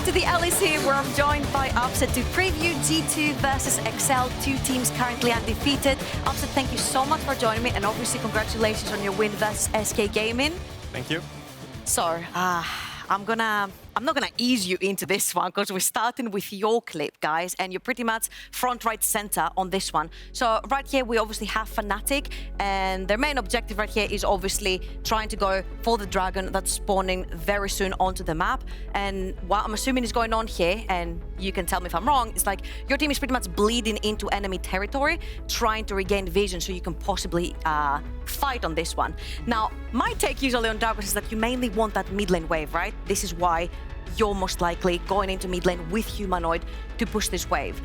to the LEC, where I'm joined by Upset to preview G2 versus Excel, two teams currently undefeated. Upset, thank you so much for joining me, and obviously congratulations on your win versus SK Gaming. Thank you. So, I'm not gonna ease you into this one because we're starting with your clip, guys, and you're pretty much front, right, center on this one. So right here, we obviously have Fnatic, and their main objective right here is obviously trying to go for the dragon that's spawning very soon onto the map. And what I'm assuming is going on here, and you can tell me if I'm wrong, is like your team is pretty much bleeding into enemy territory, trying to regain vision so you can possibly fight on this one. Now, my take usually on Jankos is that you mainly want that mid lane wave, right? This is why you're most likely going into mid lane with Humanoid to push this wave,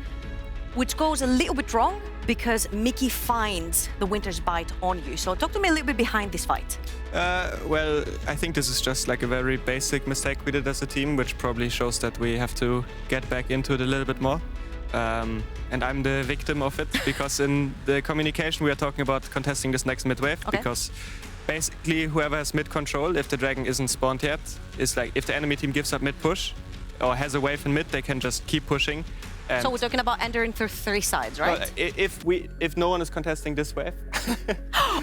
which goes a little bit wrong because Mikyx finds the Winter's Bite on you. So talk to me a little bit behind this fight. Well, I think this is just like a very basic mistake we did as a team, which probably shows that we have to get back into it a little bit more. And I'm the victim of it because in the communication we are talking about contesting this next mid wave, because basically whoever has mid control, if the dragon isn't spawned yet, is like if the enemy team gives up mid push or has a wave in mid, they can just keep pushing. And so we're talking about entering through three sides, right? Well, if no one is contesting this wave.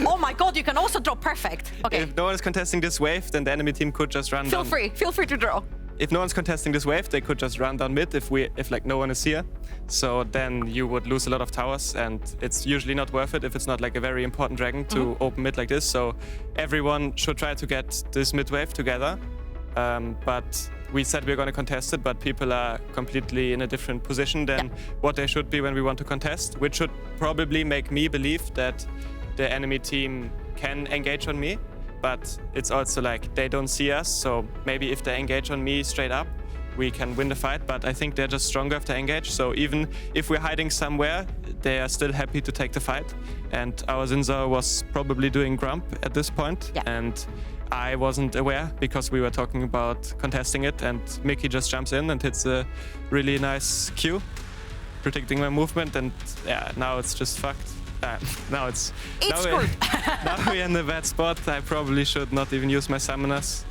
Oh my god, you can also draw perfect. Okay. If no one is contesting this wave, then the enemy team could just run down. Feel free to draw. If no one's contesting this wave, they could just run down mid if like no one is here. So then you would lose a lot of towers, and it's usually not worth it if it's not like a very important dragon to open mid like this. So everyone should try to get this mid wave together. But we said we're going to contest it, but people are completely in a different position than what they should be when we want to contest, which should probably make me believe that the enemy team can engage on me. But it's also like they don't see us, so maybe if they engage on me straight up, we can win the fight. But I think they're just stronger if they engage. So even if we're hiding somewhere, they are still happy to take the fight. And our Zinza was probably doing Grump at this point. And I wasn't aware because we were talking about contesting it, and Mikyx just jumps in and hits a really nice Q, predicting my movement, and yeah, now it's just fucked. Now we're in a bad spot. I probably should not even use my summoners.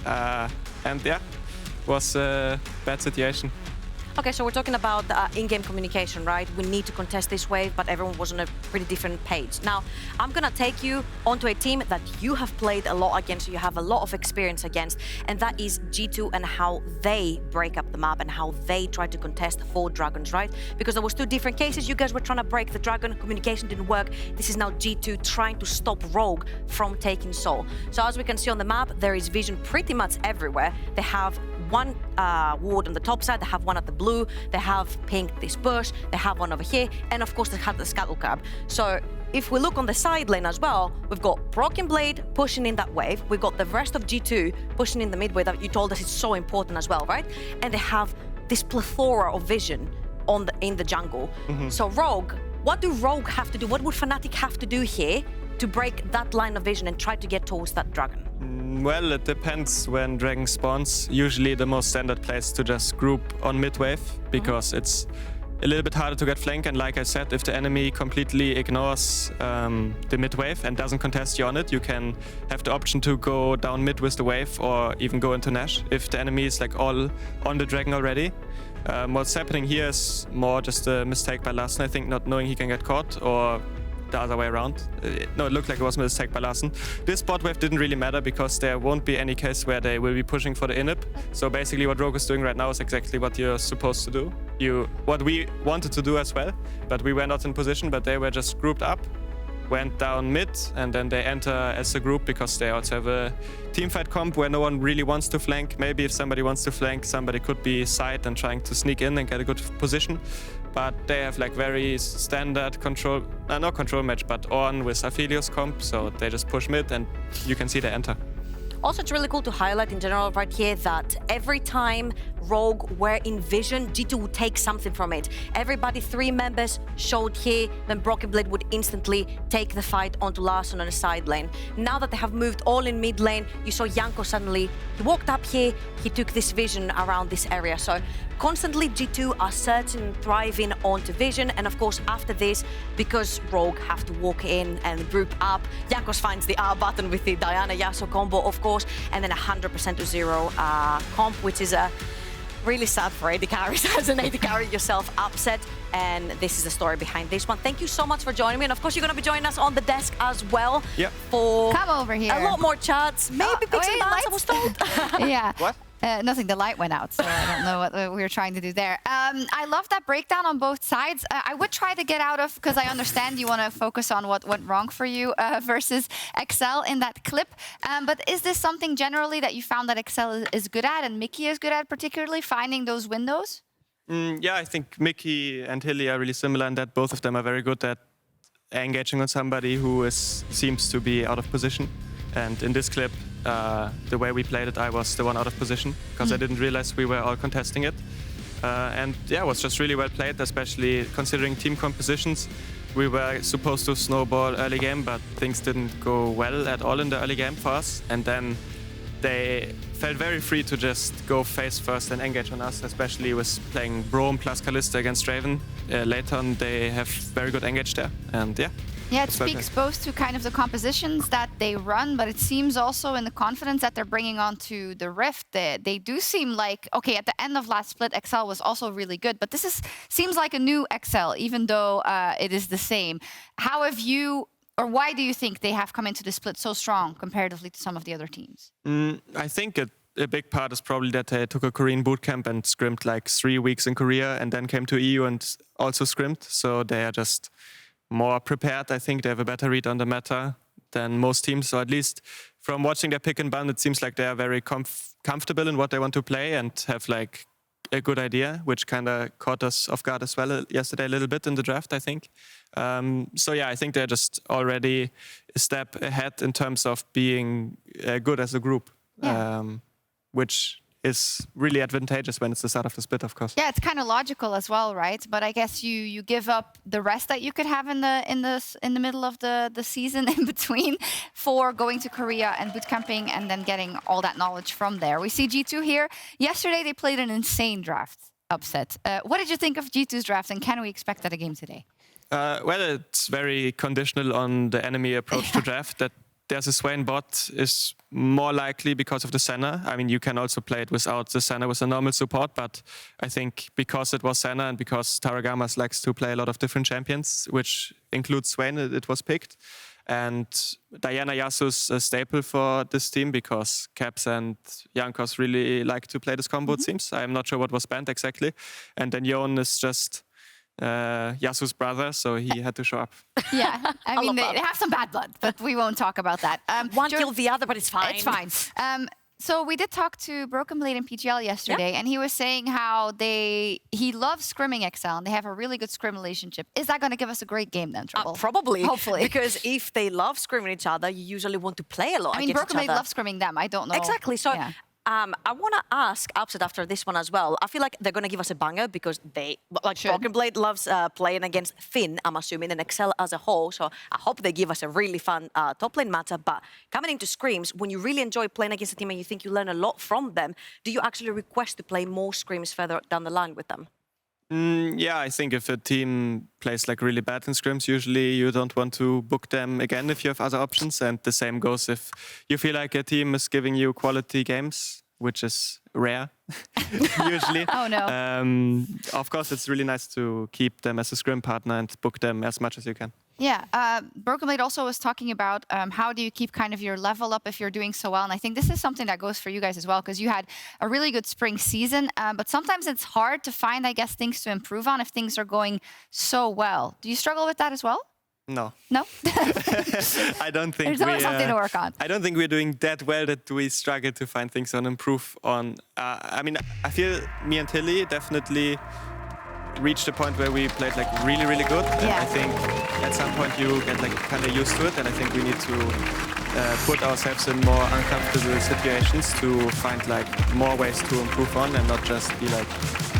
And yeah, it was a bad situation. Okay, so we're talking about in-game communication, right? We need to contest this wave, but everyone was on a pretty different page. Now, I'm gonna take you onto a team that you have played a lot against, you have a lot of experience against, and that is G2 and how they break up the map and how they try to contest for dragons, right? Because there was two different cases. You guys were trying to break the dragon, communication didn't work. This is now G2 trying to stop Rogue from taking Soul. So as we can see on the map, there is vision pretty much everywhere. They have one ward on the top side, they have one at the blue, they have pinged this bush, they have one over here, and of course they have the scuttle crab. So if we look on the side lane as well, we've got BrokenBlade pushing in that wave, we've got the rest of G2 pushing in the mid wave that you told us is so important as well, right? And they have this plethora of vision in the jungle. So Rogue, what do Rogue have to do? What would Fnatic have to do here to break that line of vision and try to get towards that dragon? Well, it depends when dragon spawns. Usually the most standard play is to just group on mid wave because it's a little bit harder to get flank, and like I said, if the enemy completely ignores the mid wave and doesn't contest you on it, you can have the option to go down mid with the wave or even go into Nash if the enemy is like all on the dragon already. What's happening here is more just a mistake by Larssen, I think, not knowing he can get caught, or the other way around. No, it looked like it was a mistake by Larssen. This bot wave didn't really matter because there won't be any case where they will be pushing for the inhib. So basically what Rogue is doing right now is exactly what you're supposed to do. What we wanted to do as well, but we were not in position, but they were just grouped up, went down mid, and then they enter as a group because they also have a teamfight comp where no one really wants to flank. Maybe if somebody wants to flank, somebody could be side and trying to sneak in and get a good position. But they have like very standard control, not control match, but on with Aphelios comp, so they just push mid and you can see they enter. Also, it's really cool to highlight in general right here that every time Rogue were in vision, G2 would take something from it. Everybody, 3 members showed here, then BrokenBlade would instantly take the fight onto Larssen on the side lane. Now that they have moved all in mid lane, you saw Jankos suddenly, he walked up here, he took this vision around this area. So constantly G2 are searching and thriving onto vision, and of course after this, because Rogue have to walk in and group up, Jankos finds the R button with the Diana Yasuo combo, of course, and then 100% to 0 comp, which is a really sad for AD carries as an AD carry yourself, upset. And this is the story behind this one. Thank you so much for joining me. And of course, you're going to be joining us on the desk as well. Yep. For come over here. A lot more chats. Maybe Pixie Bans, I was told. Yeah. What? Nothing, the light went out, so I don't know what we were trying to do there. I love that breakdown on both sides. I would try to get out of, because I understand you want to focus on what went wrong for you versus Excel in that clip. But is this something generally that you found that Excel is good at and Mikyx is good at, particularly finding those windows? Yeah, I think Mickey and Hilly are really similar in that both of them are very good at engaging on somebody who seems to be out of position. And in this clip, the way we played it, I was the one out of position because I didn't realize we were all contesting it. And yeah, it was just really well played, especially considering team compositions. We were supposed to snowball early game, but things didn't go well at all in the early game for us. And then they felt very free to just go face first and engage on us, especially with playing Brome plus Kalista against Draven. Later on, they have very good engage there. And yeah. Yeah, it speaks both to kind of the compositions that they run, but it seems also in the confidence that they're bringing onto the Rift. They do seem like, okay, at the end of last split, Excel was also really good, but this seems like a new Excel, even though it is the same. How have you, or why do you think they have come into the split so strong comparatively to some of the other teams? I think a big part is probably that they took a Korean bootcamp and scrimmed like 3 weeks in Korea and then came to EU and also scrimmed. So they are just more prepared. I think they have a better read on the meta than most teams. So at least from watching their pick and ban, it seems like they are very comfortable in what they want to play and have like a good idea, which kind of caught us off guard as well yesterday a little bit in the draft, I think. So yeah, I think they're just already a step ahead in terms of being good as a group, which is really advantageous when it's the start of the split, of course. Yeah, it's kind of logical as well, right? But I guess you give up the rest that you could have in the middle of the season in between for going to Korea and bootcamping and then getting all that knowledge from there. We see G2 here. Yesterday they played an insane draft upset. What did you think of G2's draft, and can we expect that again today? Well, it's very conditional on the enemy approach to draft. That there's a Swain bot is more likely because of the Senna. I mean, you can also play it without the Senna with a normal support, but I think because it was Senna and because Targamas likes to play a lot of different champions, which includes Swain, it was picked. And Diana Yasuo's a staple for this team because Caps and Jankos really like to play this combo, it seems. I'm not sure what was banned exactly. And then Yon is just Yasuo's brother, so he had to show up. Yeah, I mean, they have some bad blood, but we won't talk about that. One killed the other, but it's fine. It's fine. So we did talk to BrokenBlade and PGL yesterday, and he was saying how he loves scrimming Excel, and they have a really good scrim relationship. Is that going to give us a great game then, Trouble? Probably. Hopefully. Because if they love scrimming each other, you usually want to play a lot against each other. BrokenBlade loves scrimming them. I don't know. Exactly. So. Yeah. I want to ask Upset after this one as well. I feel like they're going to give us a banger because BrokenBlade loves playing against Finn, I'm assuming, and Excel as a whole. So I hope they give us a really fun top lane matchup. But coming into scrims, when you really enjoy playing against a team and you think you learn a lot from them, do you actually request to play more scrims further down the line with them? Yeah, I think if a team plays like really bad in scrims, usually you don't want to book them again if you have other options. And the same goes if you feel like a team is giving you quality games, which is rare, usually. Oh, no. Of course, it's really nice to keep them as a scrim partner and book them as much as you can. Yeah, BrokenBlade also was talking about how do you keep kind of your level up if you're doing so well. And I think this is something that goes for you guys as well, because you had a really good spring season. But sometimes it's hard to find, I guess, things to improve on if things are going so well. Do you struggle with that as well? No. No? I don't think there's always something to work on. I don't think we're doing that well that we struggle to find things to improve on. I mean, I feel me and Tilly definitely reached a point where we played like really, really good. And I think at some point you get like kind of used to it, and I think we need to put ourselves in more uncomfortable situations to find like more ways to improve on and not just be like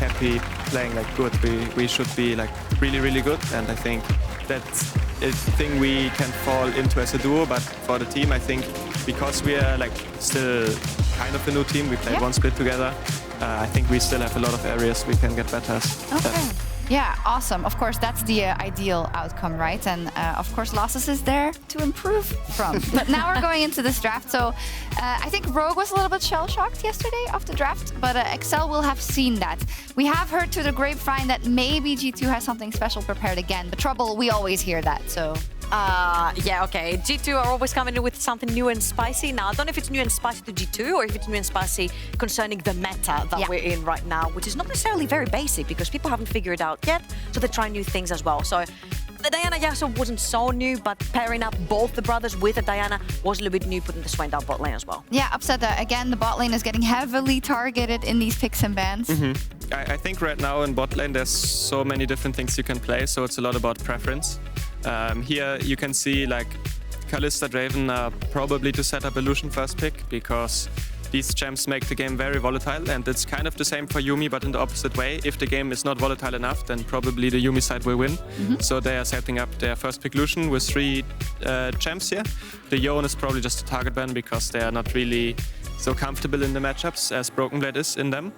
happy playing like good. We should be like really, really good, and I think that's a thing we can fall into as a duo. But for the team, I think because we are like still kind of a new team, we played one split together. I think we still have a lot of areas we can get better. Okay. Yeah, awesome. Of course, that's the ideal outcome, right? And of course, losses is there to improve from. But now we're going into this draft. So I think Rogue was a little bit shell-shocked yesterday of the draft, but Excel will have seen that. We have heard through the grapevine that maybe G2 has something special prepared again. But Trouble, we always hear that, so... yeah, okay. G2 are always coming in with something new and spicy. Now, I don't know if it's new and spicy to G2 or if it's new and spicy concerning the meta that we're in right now, which is not necessarily very basic because people haven't figured it out yet, so they're trying new things as well. So the Diana Yasuo wasn't so new, but pairing up both the brothers with a Diana was a little bit new, putting the Swain down bot lane as well. Yeah, upset again, the bot lane is getting heavily targeted in these picks and bans. I think right now in bot lane there's so many different things you can play, so it's a lot about preference. Here you can see like Kalista, Draven are probably to set up a Lucian first pick because these champs make the game very volatile, and it's kind of the same for Yuumi but in the opposite way. If the game is not volatile enough, then probably the Yuumi side will win. So they are setting up their first pick Lucian with 3 champs here. The Yone is probably just a target ban because they are not really so comfortable in the matchups as BrokenBlade is in them.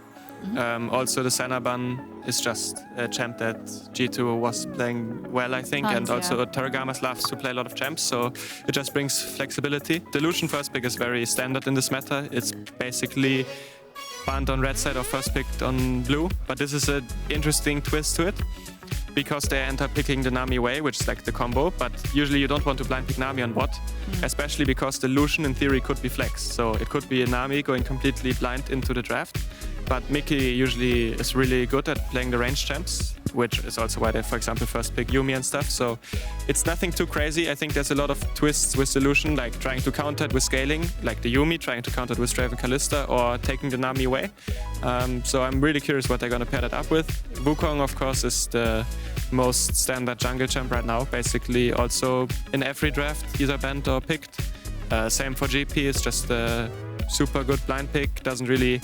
Also, the Sanaban is just a champ that G2 was playing well, I think, and also Targamas loves to play a lot of champs, so it just brings flexibility. The Lucian first pick is very standard in this meta. It's basically banned on red side or first picked on blue, but this is an interesting twist to it because they end up picking the Nami way, which is like the combo, but usually you don't want to blind pick Nami on bot, especially because the Lucian in theory could be flexed, so it could be a Nami going completely blind into the draft. But Mikyx usually is really good at playing the range champs, which is also why they, for example, first pick Yuumi and stuff. So it's nothing too crazy. I think there's a lot of twists with the Lucian, like trying to counter it with scaling, like the Yuumi, trying to counter it with Draven Kalista, or taking the Nami away. So I'm really curious what they're going to pair that up with. Wukong, of course, is the most standard jungle champ right now. Basically, also in every draft, either banned or picked. Same for GP, it's just a super good blind pick, doesn't really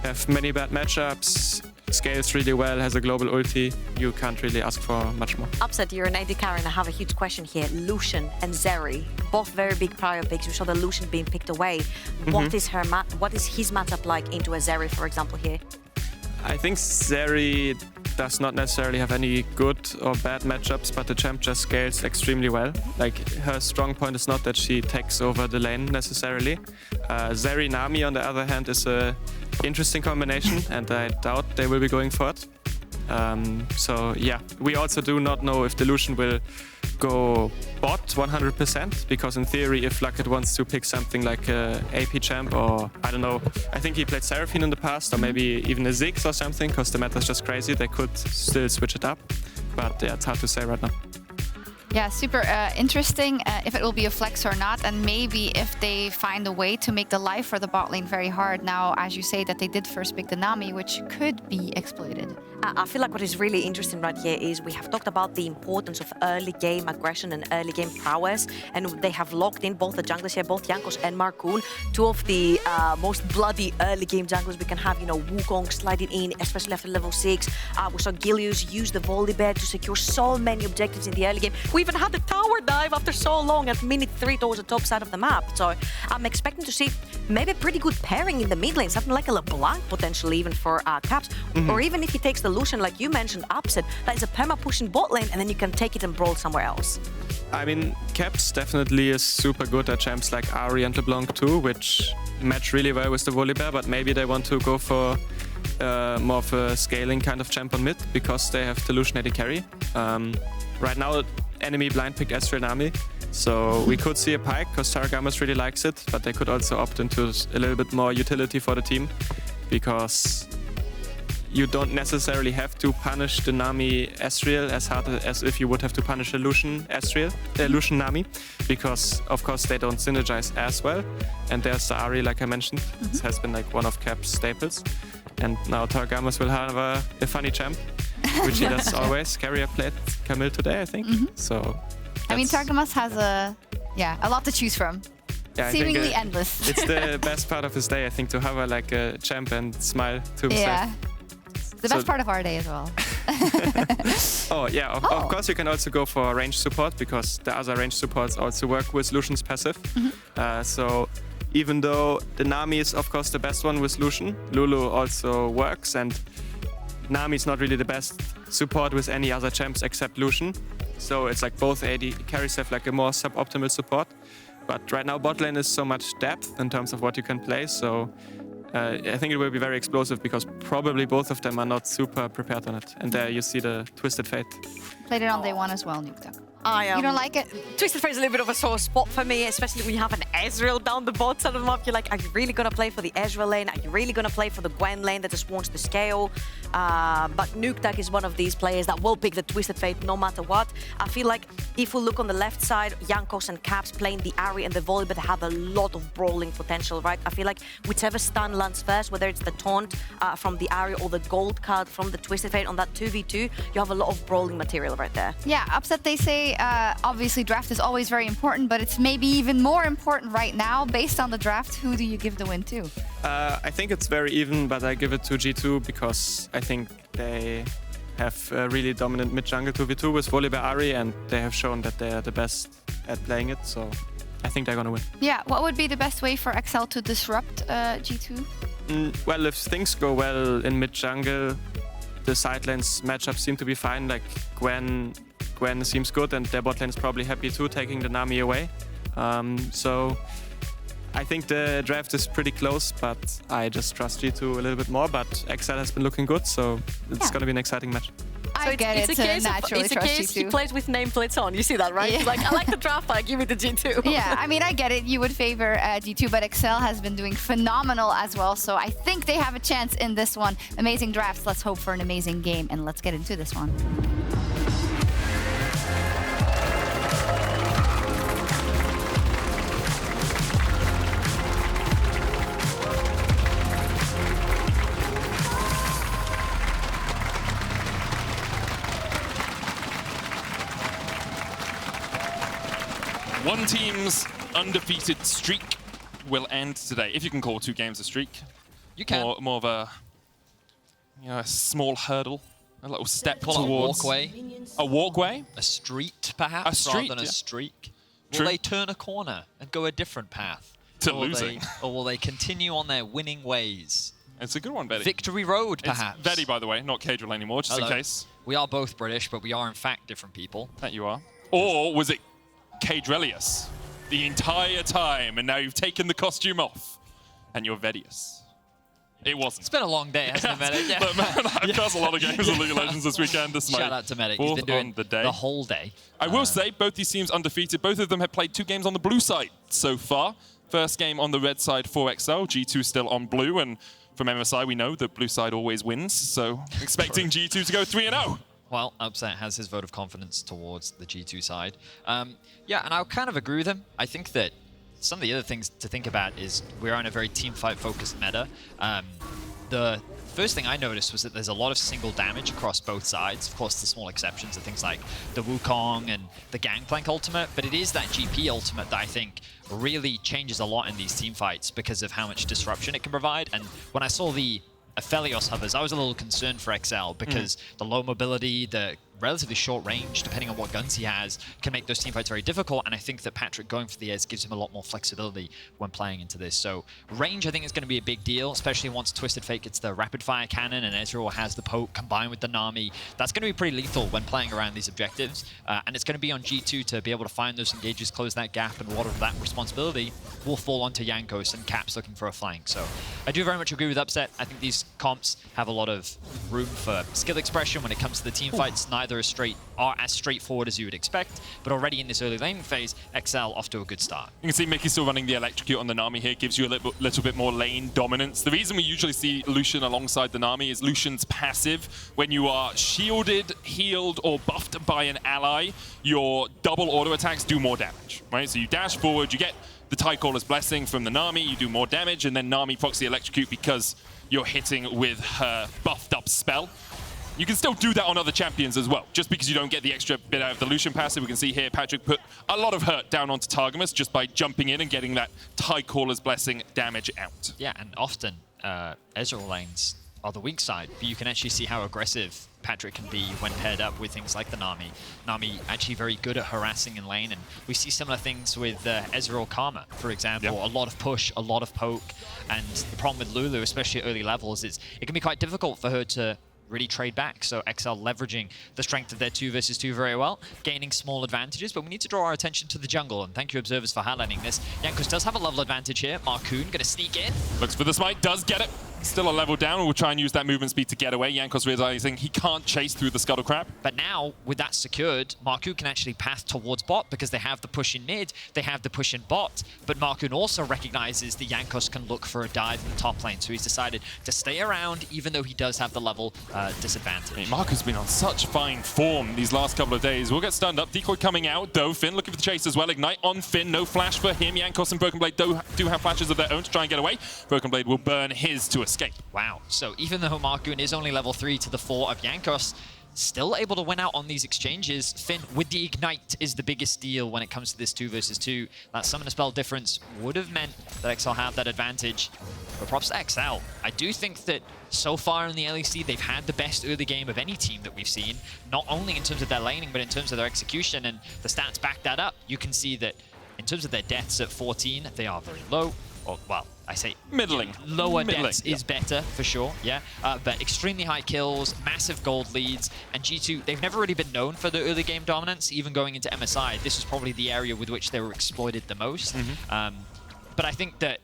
have many bad matchups, scales really well, has a global ulti. You can't really ask for much more. Upset, you're an AD carry, and I have a huge question here. Lucian and Zeri, both very big prior picks. We saw the Lucian being picked away. What is his matchup like into a Zeri, for example, here? I think Zeri does not necessarily have any good or bad matchups, but the champ just scales extremely well. Like, her strong point is not that she takes over the lane necessarily. Zeri Nami, on the other hand, is a interesting combination, and I doubt they will be going for it. So yeah, we also do not know if the Lucian will go bot 100%, because in theory, if Flakked wants to pick something like a AP champ, or I don't know, I think he played Seraphine in the past, or maybe even a Ziggs or something, because the meta is just crazy, they could still switch it up. But yeah, it's hard to say right now. Yeah, super interesting if it will be a flex or not, and maybe if they find a way to make the life for the bot lane very hard. Now, as you say, that they did first pick the Nami, which could be exploited. I feel like what is really interesting right here is we have talked about the importance of early game aggression and early game prowess, and they have locked in both the junglers here, both Jankos and Markoon, 2 of the most bloody early game junglers we can have. You know, Wukong sliding in, especially after level 6. We saw Gilius use the Volibear to secure so many objectives in the early game. We even had the tower dive after so long at minute 3 towards the top side of the map. So I'm expecting to see maybe a pretty good pairing in the mid lane, something like a LeBlanc potentially even for Caps, or even if he takes the Lucian, like you mentioned, Upset, that is a perma-pushing bot lane, and then you can take it and brawl somewhere else. I mean, Caps definitely is super good at champs like Ahri and LeBlanc too, which match really well with the Volibear, but maybe they want to go for more of a scaling kind of champ on mid, because they have the Lucian AD carry. Right now, enemy blind picked Ezreal Nami, so we could see a Pyke, because Targamas really likes it, but they could also opt into a little bit more utility for the team, because you don't necessarily have to punish the Nami Ezreal as hard as if you would have to punish a Lucian Ezreal, Lucian Nami, because of course they don't synergize as well. And there's the Ahri, like I mentioned, this has been like one of Cap's staples. And now Targamas will have a funny champ, which he does always. Carrier played Camille today, I think. So I mean, Targamas has a lot to choose from. Yeah, seemingly endless. It's the best part of his day, I think, to have like a champ and smile to himself. Yeah. The best part of our day as well. Oh yeah, of course you can also go for range support, because the other range supports also work with Lucian's passive. So even though the Nami is of course the best one with Lucian, Lulu also works, and Nami's not really the best support with any other champs except Lucian. So it's like both AD carries have like a more suboptimal support. But right now bot lane is so much depth in terms of what you can play. So I think it will be very explosive because probably both of them are not super prepared on it. And there you see the Twisted Fate. Played it on day one as well, Nukeduck. You don't like it? Twisted Fate is a little bit of a sore spot for me, especially when you have an Ezreal down the bot side of the map. You're like, are you really going to play for the Ezreal lane? Are you really going to play for the Gwen lane that just wants to scale? But Nukeduck is one of these players that will pick the Twisted Fate no matter what. I feel like if we look on the left side, Jankos and Caps playing the Ahri and the Volibear have a lot of brawling potential, right? I feel like whichever stun lands first, whether it's the taunt from the Ahri or the gold card from the Twisted Fate on that 2v2, you have a lot of brawling material right there. Yeah, Upset, they say, obviously draft is always very important, but it's maybe even more important right now. Based on the draft, who do you give the win to? I think it's very even, but I give it to G2 because I think they have a really dominant mid-jungle 2v2 with Volibear Ahri, and they have shown that they are the best at playing it, so I think they're gonna win. Yeah, what would be the best way for XL to disrupt G2? Well, if things go well in mid-jungle, the side lanes matchups seem to be fine, like Gwen seems good, and their bot lane is probably happy too, taking the Nami away. So I think the draft is pretty close, but I just trust G2 a little bit more. But XL has been looking good, so it's going to be an exciting match. I get it. It's a case he plays with nameplates on. You see that, right? Yeah. He's like, I like the draft, but I give it to G2. Yeah, I mean, I get it. You would favor G2, but XL has been doing phenomenal as well. So I think they have a chance in this one. Amazing drafts. Let's hope for an amazing game, and let's get into this one. One team's undefeated streak will end today, if you can call 2 games a streak. You can. More of a, a small hurdle, a little step Call towards it a walkway. A walkway? A street, perhaps, A street, rather than a yeah. streak. True. Will they turn a corner and go a different path? To or will losing. or will they continue on their winning ways? It's a good one, Vedi. Victory Road, perhaps. It's Vedi, by the way, not Cadril anymore, just Hello. in case. We are both British, but we are in fact different people. That you are. Or was it Cadrelius the entire time, and now you've taken the costume off, and you're Vedius? It wasn't. It's been a long day, hasn't it, Medic? Yeah. Look, man, I've cast a lot of games of League of Legends this weekend. This is Shout my out to Medic. He's been doing the whole day. I will say, both these teams undefeated. Both of them have played 2 games on the blue side so far. First game on the red side for XL. G2 still on blue, and from MSI we know that blue side always wins. So expecting G2 to go 3-0. Well, Upset has his vote of confidence towards the G2 side. Yeah, and I'll kind of agree with him. I think that some of the other things to think about is we're on a very teamfight-focused meta. The first thing I noticed was that there's a lot of single damage across both sides. Of course, the small exceptions are things like the Wukong and the Gangplank ultimate, but it is that GP ultimate that I think really changes a lot in these teamfights because of how much disruption it can provide. And when I saw the Aphelios hovers, I was a little concerned for XL because the low mobility, the relatively short range, depending on what guns he has, can make those teamfights very difficult, and I think that Patrik going for the Ez gives him a lot more flexibility when playing into this. So range, I think, is going to be a big deal, especially once Twisted Fate gets the rapid fire cannon and Ezreal has the poke combined with the Nami. That's going to be pretty lethal when playing around these objectives, and it's going to be on G2 to be able to find those engages, close that gap, and a lot of that responsibility will fall onto Jankos and Caps looking for a flank. So I do very much agree with Upset. I think these comps have a lot of room for skill expression when it comes to the teamfights. Neither are as straightforward as you would expect, but already in this early laning phase, XL off to a good start. You can see Mikyx still running the Electrocute on the Nami here, gives you a little bit more lane dominance. The reason we usually see Lucian alongside the Nami is Lucian's passive. When you are shielded, healed, or buffed by an ally, your double auto attacks do more damage, right? So you dash forward, you get the Tidecaller's Blessing from the Nami, you do more damage, and then Nami procs the Electrocute because you're hitting with her buffed up spell. You can still do that on other champions as well, just because you don't get the extra bit out of the Lucian passive. We can see here Patrik put a lot of hurt down onto Targamas just by jumping in and getting that Tidecaller's Blessing damage out. Yeah, and often Ezreal lanes are the weak side, but you can actually see how aggressive Patrik can be when paired up with things like the Nami. Nami actually very good at harassing in lane, and we see similar things with Ezreal Karma, for example. Yep. A lot of push, a lot of poke, and the problem with Lulu, especially at early levels, is it can be quite difficult for her to really trade back. So XL leveraging the strength of their 2 versus 2 very well, gaining small advantages, but we need to draw our attention to the jungle, and thank you, observers, for highlighting this. Jankos does have a level advantage here. Markoon gonna sneak in. Looks for the smite, does get it. Still a level down. We'll try and use that movement speed to get away. Jankos realizing he can't chase through the scuttle crab. But now, with that secured, Markoon can actually path towards bot because they have the push in mid, they have the push in bot, but Markoon also recognizes the Jankos can look for a dive in the top lane, so he's decided to stay around even though he does have the level disadvantage. Hey, Markoon's been on such fine form these last couple of days. We'll get stunned up. Decoy coming out, though. Finn looking for the chase as well. Ignite on Finn. No flash for him. Jankos and BrokenBlade do have flashes of their own to try and get away. BrokenBlade will burn his to escape. Wow. So even though Markoon is only level 3 to the 4 of Jankos, still able to win out on these exchanges. Finn with the Ignite is the biggest deal when it comes to this 2 versus 2. That summon spell difference would have meant that XL had that advantage. But props to XL. I do think that so far in the LEC, they've had the best early game of any team that we've seen, not only in terms of their laning, but in terms of their execution, and the stats back that up. You can see that in terms of their deaths at 14, they are very low. Or, well, I say middling. Lower deaths is better for sure, yeah. But extremely high kills, massive gold leads, and G2, they've never really been known for the early game dominance, even going into MSI. This was probably the area with which they were exploited the most. But I think that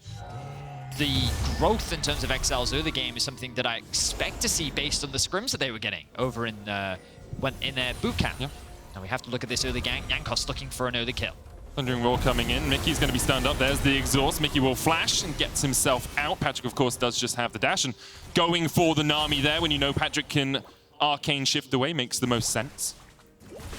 the growth in terms of XL's early game is something that I expect to see based on the scrims that they were getting over in their boot camp. Yeah. Now we have to look at this early gang. Jankos looking for an early kill. Thundering Roar coming in. Mickey's going to be stunned up. There's the exhaust. Mickey will flash and gets himself out. Patrik, of course, does just have the dash. And going for the Nami there when you know Patrik can arcane shift away makes the most sense.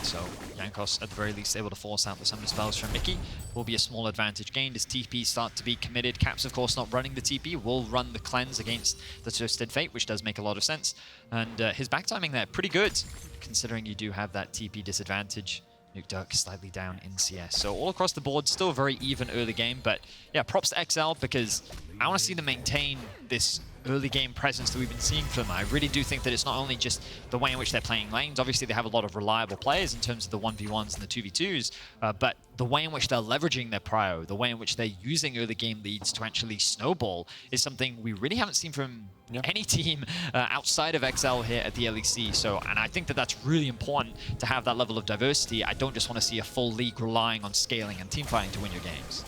So Jankos, at the very least, able to force out the summon spells from Mickey. Will be a small advantage gained as TP start to be committed. Caps, of course, not running the TP. Will run the cleanse against the Twisted Fate, which does make a lot of sense. And his back timing there, pretty good, considering you do have that TP disadvantage. Nukeduck slightly down in CS. So all across the board, still a very even early game. But yeah, props to XL because I want to see them maintain this early game presence that we've been seeing from them. I really do think that it's not only just the way in which they're playing lanes. Obviously, they have a lot of reliable players in terms of the 1v1s and the 2v2s, but the way in which they're leveraging their prio, the way in which they're using early game leads to actually snowball is something we really haven't seen from any team outside of XL here at the LEC. So, and I think that that's really important to have that level of diversity. I don't just want to see a full league relying on scaling and team fighting to win your games.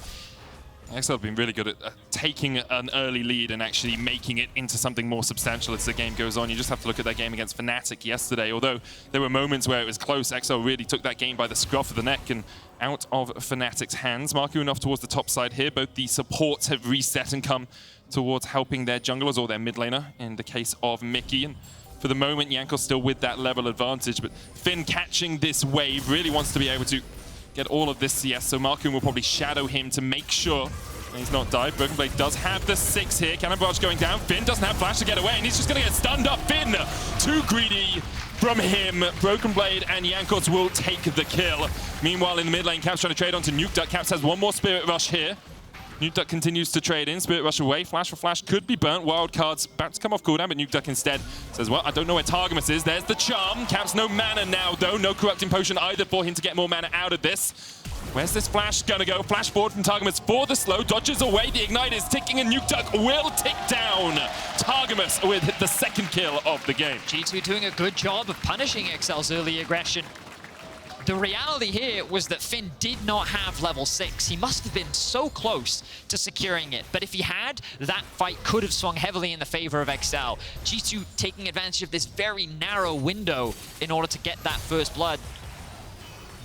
XL have been really good at taking an early lead and actually making it into something more substantial as the game goes on. You just have to look at that game against Fnatic yesterday. Although there were moments where it was close, XL really took that game by the scruff of the neck and out of Fnatic's hands. Markoon off towards the top side here. Both the supports have reset and come towards helping their junglers or their mid laner in the case of Mickey. And for the moment, Jankos still with that level advantage, but Finn catching this wave really wants to be able to get all of this CS, so Markoon will probably shadow him to make sure he's not died. BrokenBlade does have the 6 here. Cannon barrage going down. Finn doesn't have flash to get away, and he's just going to get stunned up. Finn, too greedy from him. BrokenBlade and Jankos will take the kill. Meanwhile, in the mid lane, Caps trying to trade onto Nukeduck. Caps has one more Spirit Rush here. Nukeduck continues to trade in. Spirit Rush away. Flash for flash could be burnt. Wild cards about to come off cooldown, but Nukeduck instead says, well, I don't know where Targamas is. There's the charm. Caps no mana now, though. No corrupting potion either for him to get more mana out of this. Where's this flash gonna go? Flash forward from Targamas for the slow. Dodges away. The ignite is ticking, and Nukeduck will tick down Targamas with the second kill of the game. G2 doing a good job of punishing XL's early aggression. The reality here was that Finn did not have level 6. He must have been so close to securing it. But if he had, that fight could have swung heavily in the favor of XL. G2 taking advantage of this very narrow window in order to get that first blood.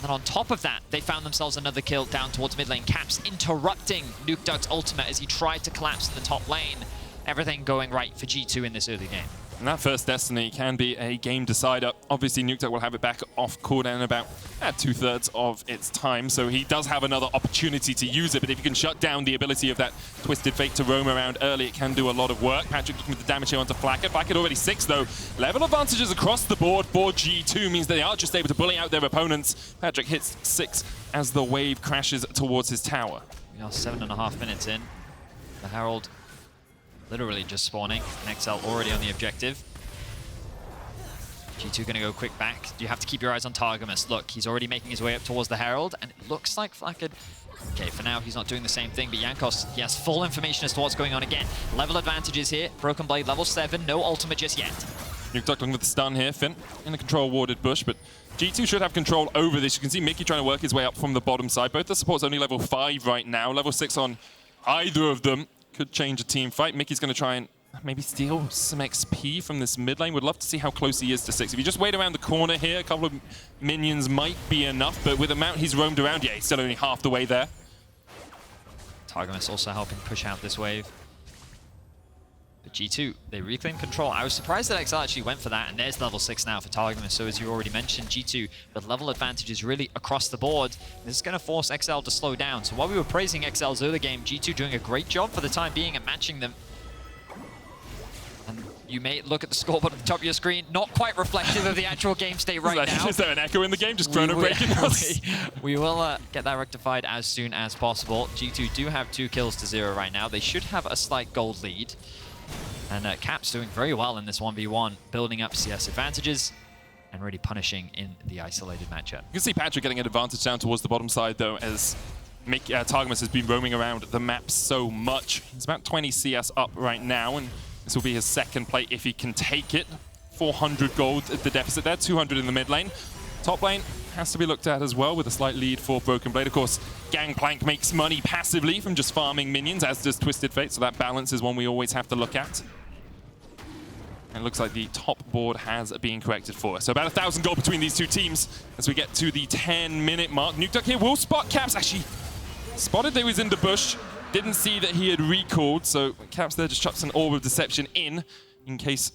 And on top of that, they found themselves another kill down towards mid lane. Caps interrupting Nukeduck's ultimate as he tried to collapse in the top lane. Everything going right for G2 in this early game. And that first Destiny can be a game decider. Obviously, Nukeduck will have it back off cooldown in about 2/3 of its time, so he does have another opportunity to use it, but if you can shut down the ability of that Twisted Fate to roam around early, it can do a lot of work. Patrik looking with the damage here onto Flakked. Flakked already 6, though. Level advantages across the board for G2 means they are just able to bully out their opponents. Patrik hits 6 as the wave crashes towards his tower. We are 7.5 minutes in. The Herald literally just spawning. XL already on the objective. G2 going to go quick back. You have to keep your eyes on Targamas. Look, he's already making his way up towards the Herald, and it looks like Flakked. Okay, for now, he's not doing the same thing, but Jankos, he has full information as to what's going on again. Level advantages here. BrokenBlade level 7, no ultimate just yet. Nukeduck looking for the stun here. Finn in the control warded bush, but G2 should have control over this. You can see Mikyx trying to work his way up from the bottom side. Both the supports only level 5 right now. Level 6 on either of them could change a team fight. Mikyx's going to try and maybe steal some XP from this mid lane. Would love to see how close he is to 6. If you just wait around the corner here, a couple of minions might be enough, but with the amount he's roamed around, yeah, he's still only half the way there. Targamas also helping push out this wave. But G2, they reclaim control. I was surprised that XL actually went for that, and there's level 6 now for Targamas. So as you already mentioned, G2, the level advantage is really across the board. This is going to force XL to slow down. So while we were praising XL's early game, G2 doing a great job for the time being at matching them. And you may look at the scoreboard at the top of your screen, not quite reflective of the actual game state right now. Is there an echo in the game? Just chrono breaking us? We will get that rectified as soon as possible. G2 do have 2 kills to 0 right now. They should have a slight gold lead. And Caps doing very well in this 1v1, building up CS advantages and really punishing in the isolated matchup. You can see Patrik getting an advantage down towards the bottom side, though, as Targamas has been roaming around the map so much. He's about 20 CS up right now, and this will be his second plate if he can take it. 400 gold at the deficit there, 200 in the mid lane. Top lane has to be looked at as well, with a slight lead for BrokenBlade. Of course, Gangplank makes money passively from just farming minions, as does Twisted Fate, so that balance is one we always have to look at. And it looks like the top board has been corrected for us. So about 1,000 gold between these two teams as we get to the 10-minute mark. Nukeduck here will spot Caps. Actually, spotted that he was in the bush. Didn't see that he had recalled, so Caps there just chucks an Orb of Deception in case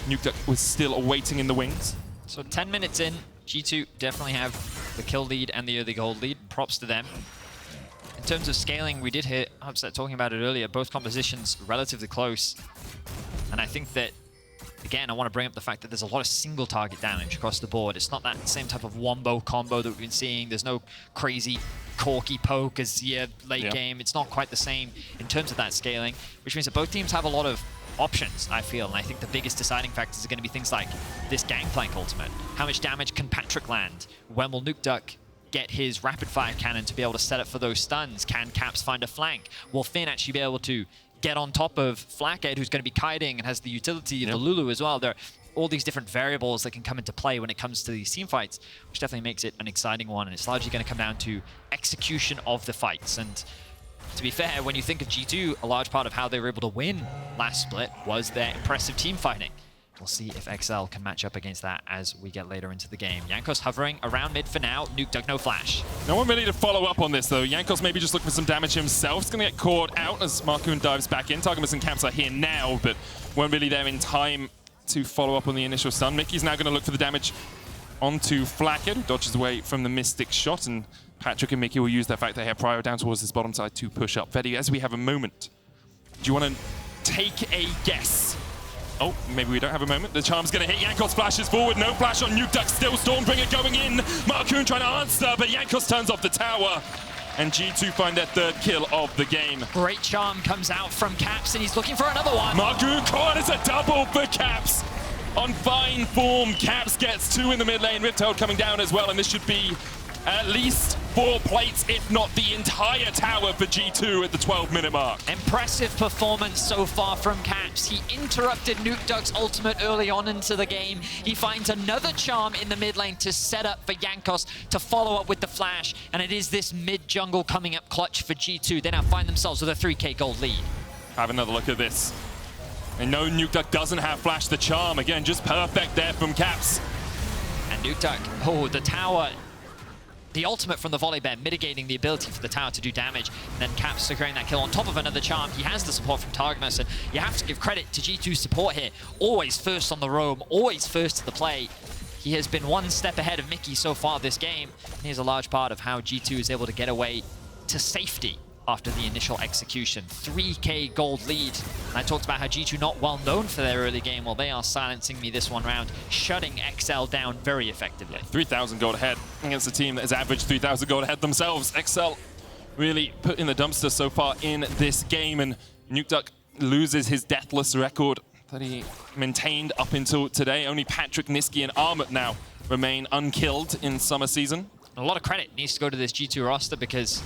Nukeduck was still awaiting in the wings. So 10 minutes in, G2 definitely have the kill lead and the early gold lead. Props to them. In terms of scaling, we did hear Upset talking about it earlier. Both compositions relatively close. And I think that, again, I want to bring up the fact that there's a lot of single target damage across the board. It's not that same type of wombo combo that we've been seeing. There's no crazy corky poke as late game. It's not quite the same in terms of that scaling, which means that both teams have a lot of options, I feel. And I think the biggest deciding factors are going to be things like this Gangplank ultimate. How much damage can Patrik land? When will Nukeduck get his rapid fire cannon to be able to set up for those stuns? Can Caps find a flank? Will Finn actually be able to get on top of Flakked, who's going to be kiting and has the utility of the Lulu as well? There are all these different variables that can come into play when it comes to these team fights, which definitely makes it an exciting one. And it's largely going to come down to execution of the fights. And to be fair, when you think of G2, a large part of how they were able to win last split was their impressive team fighting. We'll see if XL can match up against that as we get later into the game. Jankos hovering around mid for now. Nukeduck, no flash. No one ready to follow up on this, though. Jankos maybe just looking for some damage himself. He's going to get caught out as Markoon dives back in. Targamas and Caps are here now, but weren't really there in time to follow up on the initial stun. Mikyx's now going to look for the damage onto Flakked, who dodges away from the Mystic shot, and Patrik and Mikyx will use that fact they have prior down towards this bottom side to push up. Vedius, as we have a moment, do you want to take a guess? Oh, maybe we don't have a moment. The charm's going to hit. Jankos flashes forward. No flash on Nukeduck. Still Stormbringer going in. Markoon trying to answer, but Jankos turns off the tower. And G2 find their 3rd kill of the game. Great charm comes out from Caps, and he's looking for another one. Markoon caught as a double for Caps. On fine form, Caps gets 2 in the mid lane. Rifthold coming down as well, and this should be at least 4 plates, if not the entire tower for G2 at the 12-minute mark. Impressive performance so far from Caps. He interrupted Nukeduck's ultimate early on into the game. He finds another charm in the mid lane to set up for Jankos to follow up with the flash, and it is this mid-jungle coming up clutch for G2. They now find themselves with a 3k gold lead. Have another look at this. And no, Nukeduck doesn't have flash the charm. Again, just perfect there from Caps. And Nukeduck, oh, the tower. The ultimate from the Volibear mitigating the ability for the tower to do damage, and then Caps securing that kill on top of another charm. He has the support from Targamas, and you have to give credit to G2's support here. Always first on the roam, always first to the play. He has been one step ahead of Mikyx so far this game, and he's a large part of how G2 is able to get away to safety after the initial execution. 3k gold lead. And I talked about how G2 not well known for their early game. Well, they are silencing me this one round, shutting XL down very effectively. 3,000 gold ahead against a team that has averaged 3,000 gold ahead themselves. XL really put in the dumpster so far in this game, and Nukeduck loses his deathless record that he maintained up until today. Only Patrik, Niski, and Armut now remain unkilled in summer season. A lot of credit needs to go to this G2 roster because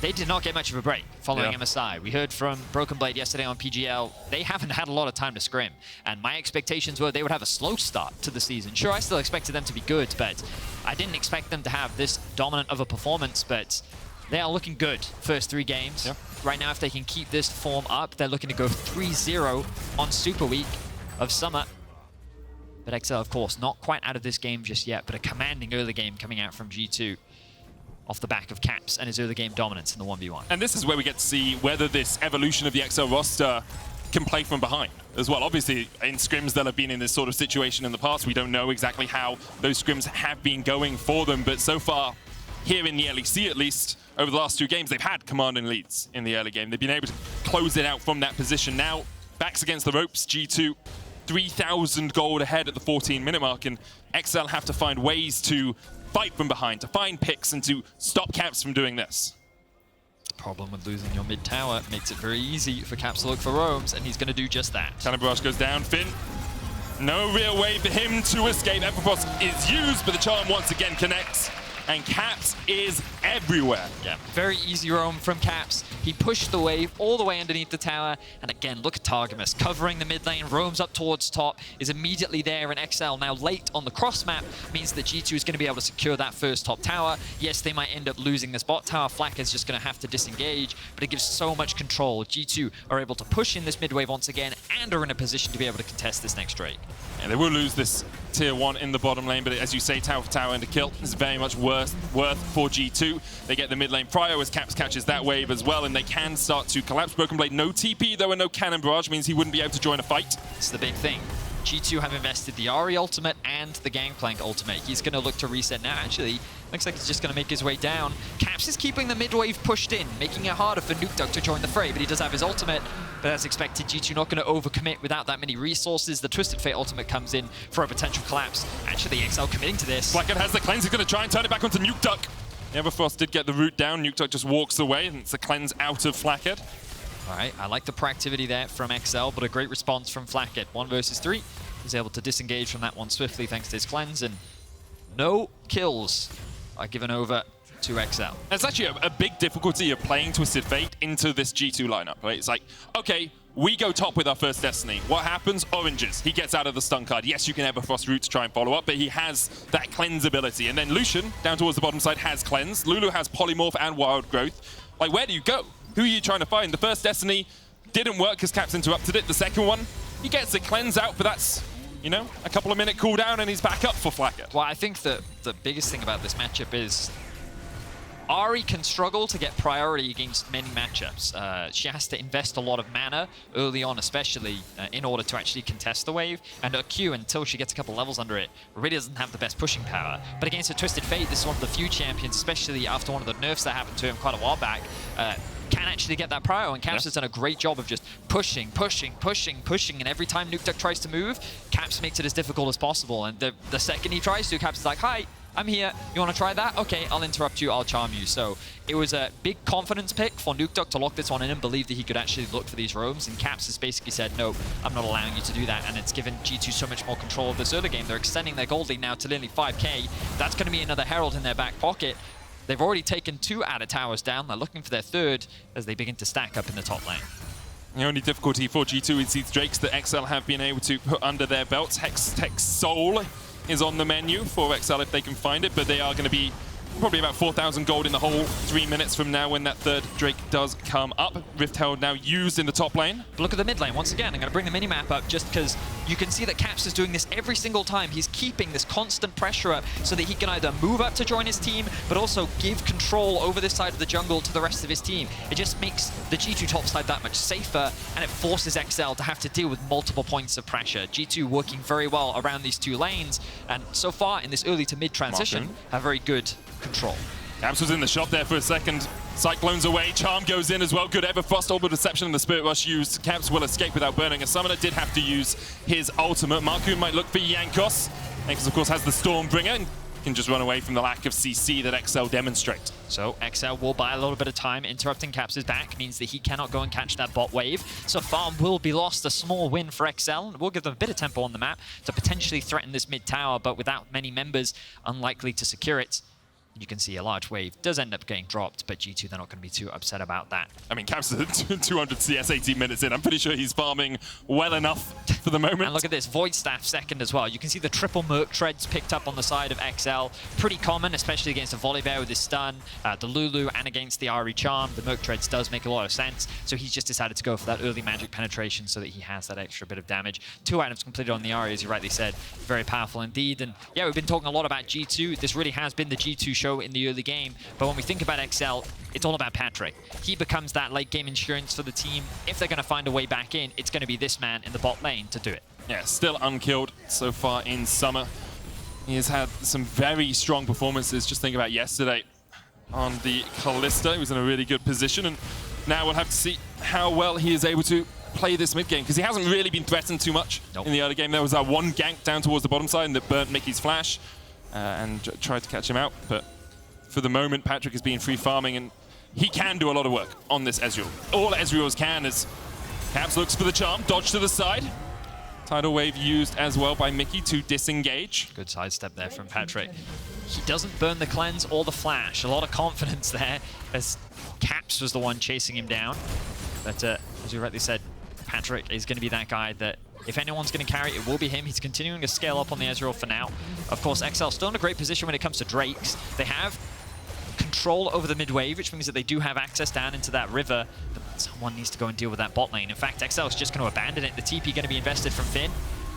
they did not get much of a break following MSI. We heard from BrokenBlade yesterday on PGL. They haven't had a lot of time to scrim. And my expectations were they would have a slow start to the season. Sure, I still expected them to be good, but I didn't expect them to have this dominant of a performance. But they are looking good first 3 games. Yeah. Right now, if they can keep this form up, they're looking to go 3-0 on Super Week of Summer. But XL, of course, not quite out of this game just yet, but a commanding early game coming out from G2 off the back of Caps and his early game dominance in the 1v1. And this is where we get to see whether this evolution of the XL roster can play from behind as well. Obviously, in scrims, they'll have been in this sort of situation in the past. We don't know exactly how those scrims have been going for them, but so far, here in the LEC at least, over the last 2 games, they've had commanding leads in the early game. They've been able to close it out from that position. Now, backs against the ropes, G2, 3,000 gold ahead at the 14-minute mark, and XL have to find ways to fight from behind, to find picks, and to stop Caps from doing this. Problem with losing your mid tower makes it very easy for Caps to look for roams, and he's going to do just that. Cannon Barrage goes down. Finn, no real way for him to escape. Everfrost is used, but the charm once again connects. And Caps is everywhere. Yeah, very easy roam from Caps. He pushed the wave all the way underneath the tower. And again, look at Targamas covering the mid lane, roams up towards top, is immediately there. And XL now late on the cross map means that G2 is going to be able to secure that first top tower. Yes, they might end up losing this bot tower. FLICKR is just going to have to disengage, but it gives so much control. G2 are able to push in this mid wave once again and are in a position to be able to contest this next Drake. Yeah, they will lose this tier 1 in the bottom lane, but as you say, tower for tower and a kill is very much worth for G2. They get the mid lane prio as Caps catches that wave as well, and they can start to collapse. BrokenBlade, no TP though, and no Cannon Barrage means he wouldn't be able to join a fight. It's the big thing. G2 have invested the Ahri ultimate and the Gangplank ultimate. He's going to look to reset now. Actually, looks like he's just going to make his way down. Caps is keeping the mid wave pushed in, making it harder for Nukeduck to join the fray, but he does have his ultimate. But as expected, G2 not going to overcommit without that many resources. The Twisted Fate ultimate comes in for a potential collapse. Actually, XL committing to this. Flakked has the cleanse. He's going to try and turn it back onto Nukeduck. Everfrost did get the root down. Nukeduck just walks away, and it's a cleanse out of Flakked. All right, I like the proactivity there from XL, but a great response from Flakked. 1 versus 3. He's able to disengage from that one swiftly thanks to his cleanse, and no kills are given over to XL. That's actually a big difficulty of playing Twisted Fate into this G2 lineup, right? It's like, okay, we go top with our first Destiny. What happens? Oranges. He gets out of the stun card. Yes, you can Everfrost root to try and follow up, but he has that cleanse ability. And then Lucian, down towards the bottom side, has cleanse. Lulu has polymorph and wild growth. Like, where do you go? Who are you trying to find? The first Destiny didn't work because Caps interrupted it. The second one, he gets the cleanse out, but that's, you know, a couple of minute cooldown and he's back up for Flakked. Well, I think that the biggest thing about this matchup is Ahri can struggle to get priority against many matchups. She has to invest a lot of mana early on, especially in order to actually contest the wave. And her Q, until she gets a couple levels under it, really doesn't have the best pushing power. But against a Twisted Fate, this is one of the few champions, especially after one of the nerfs that happened to him quite a while back, can actually get that prio, and Caps has done a great job of just pushing, and every time Nukeduck tries to move, Caps makes it as difficult as possible, and the second he tries to, Caps is like, hi, I'm here, you want to try that? Okay, I'll interrupt you, I'll charm you. So it was a big confidence pick for Nukeduck to lock this one in and believe that he could actually look for these roams, and Caps has basically said, no, I'm not allowing you to do that, and it's given G2 so much more control of this early game. They're extending their gold lead now to nearly 5k. That's going to be another Herald in their back pocket. They've already taken 2 Adder towers down. They're looking for their 3rd as they begin to stack up in the top lane. The only difficulty for G2 is these Drakes that XL have been able to put under their belts. Hex Soul is on the menu for XL if they can find it, but they are going to be probably about 4,000 gold in the whole 3 minutes from now when that 3rd Drake does come up. Rift Herald now used in the top lane. But look at the mid lane once again. I'm going to bring the minimap up just because you can see that Caps is doing this every single time. He's keeping this constant pressure up so that he can either move up to join his team, but also give control over this side of the jungle to the rest of his team. It just makes the G2 top side that much safer, and it forces XL to have to deal with multiple points of pressure. G2 working very well around these 2 lanes, and so far in this early to mid transition, have very good control. Caps was in the shop there for a second. Cyclones away, Charm goes in as well. Good Everfrost, Orbital Deception, and the Spirit Rush used. Caps will escape without burning. A Summoner did have to use his ultimate. Markoon might look for Jankos. Jankos, of course, has the Stormbringer and can just run away from the lack of CC that XL demonstrate. So XL will buy a little bit of time. Interrupting Caps' back means that he cannot go and catch that bot wave. So farm will be lost. A small win for XL, and will give them a bit of tempo on the map to potentially threaten this mid tower, but without many members, unlikely to secure it. You can see a large wave does end up getting dropped, but G2, they're not going to be too upset about that. I mean, Caps is 200 CS 18 minutes in. I'm pretty sure he's farming well enough for the moment. And look at this, Void Staff second as well. You can see the triple Merc Treads picked up on the side of XL. Pretty common, especially against a Volibear with his stun, the Lulu, and against the Ahri Charm. The Merc Treads does make a lot of sense, so he's just decided to go for that early magic penetration so that he has that extra bit of damage. 2 items completed on the Ahri, as you rightly said. Very powerful indeed. And yeah, we've been talking a lot about G2. This really has been the G2 show in the early game. But when we think about XL, it's all about Patrik. He becomes that late game insurance for the team. If they're going to find a way back in, it's going to be this man in the bot lane to do it. Yeah, still unkilled so far in Summer. He has had some very strong performances. Just think about yesterday on the Kalista. He was in a really good position, and now we'll have to see how well he is able to play this mid game, because he hasn't really been threatened too much in the early game. There was that one gank down towards the bottom side and that burnt Mikyx's flash and tried to catch him out, but for the moment, Patrik is being free farming, and he can do a lot of work on this Ezreal. All Ezreals can, as Caps looks for the charm, dodge to the side. Tidal Wave used as well by Mikyx to disengage. Good sidestep there from Patrik. He doesn't burn the cleanse or the flash. A lot of confidence there, as Caps was the one chasing him down. But as you rightly said, Patrik is going to be that guy that if anyone's going to carry, it will be him. He's continuing to scale up on the Ezreal for now. Of course, XL still in a great position when it comes to Drakes. They have control over the mid wave, which means that they do have access down into that river, but someone needs to go and deal with that bot lane. In fact, XL is just going to abandon it. The TP going to be invested from Finn.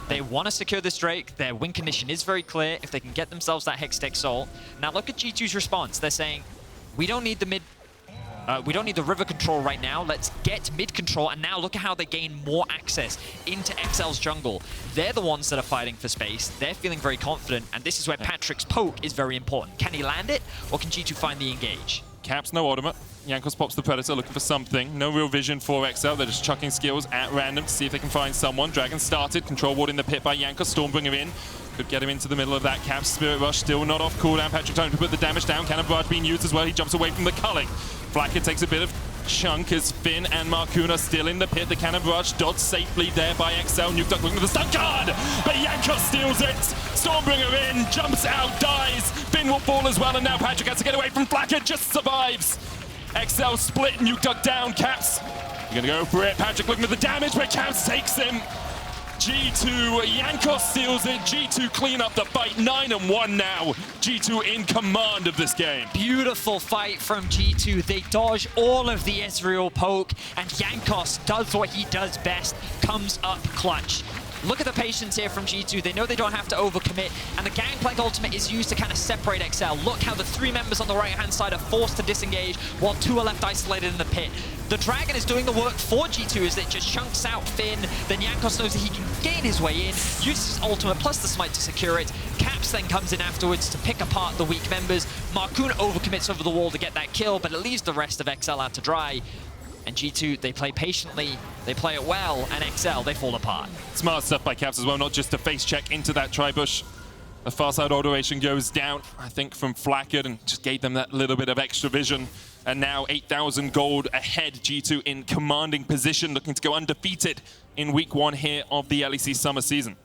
They want to secure this Drake. Their win condition is very clear. If they can get themselves that Hextech Soul. Now look at G2's response. They're saying, we don't need the mid... we don't need the river control right now. Let's get mid control, and now look at how they gain more access into XL's jungle. They're the ones that are fighting for space. They're feeling very confident, and this is where Patrik's poke is very important. Can he land it, or can G2 find the engage? Caps, no ultimate. Jankos pops the Predator, looking for something. No real vision for XL. They're just chucking skills at random to see if they can find someone. Dragon started. Control ward in the pit by Jankos. Stormbringer in. Could get him into the middle of that. Caps, Spirit Rush still not off cooldown. Patrik trying to put the damage down. Cannon Barrage being used as well. He jumps away from the culling. Flakked takes a bit of chunk as Finn and Markoon are still in the pit. The Cannon Barrage dodged safely there by XL. Nukeduck looking for the stun card, but Jankos steals it. Stormbringer in, jumps out, dies. Finn will fall as well, and now Patrik has to get away from Flakked, just survives. XL split, Nukeduck down. Caps, you're gonna go for it. Patrik looking at the damage, but Caps takes him. G2, Jankos steals it. G2 clean up the fight, 9-1 now. G2 in command of this game. Beautiful fight from G2. They dodge all of the Ezreal poke, and Jankos does what he does best, comes up clutch. Look at the patience here from G2. They know they don't have to overcommit, and the Gangplank ultimate is used to kind of separate XL. Look how the 3 members on the right-hand side are forced to disengage, while 2 are left isolated in the pit. The Dragon is doing the work for G2 as it just chunks out Finn. Then Jankos knows that he can gain his way in, uses his ultimate plus the smite to secure it. Caps then comes in afterwards to pick apart the weak members. Markoon overcommits over the wall to get that kill, but it leaves the rest of XL out to dry. And G2, they play patiently, they play it well, and XL, they fall apart. Smart stuff by Caps as well, not just to face check into that tri-bush. The far side automation goes down, I think, from Flakked, and just gave them that little bit of extra vision. And now 8,000 gold ahead, G2 in commanding position, looking to go undefeated in week 1 here of the LEC Summer season.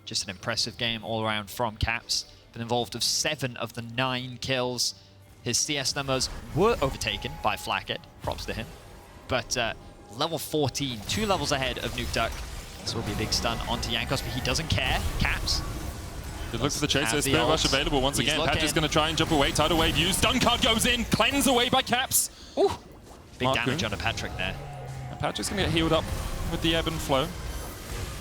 Just an impressive game all around from Caps. Been involved of 7 of the 9 kills. His CS numbers were overtaken by Flakked, props to him. But level 14, 2 levels ahead of Nukeduck. This will be a big stun onto Jankos, but he doesn't care. Caps. Good look for the chase. There's Spirit Rush available once again. Patrik's going to try and jump away. Tidal Wave used. Stun card goes in. Cleanse away by Caps. Ooh. Big Markoon. damage onto Patrik there. And Patrik's going to get healed up with the ebb and flow.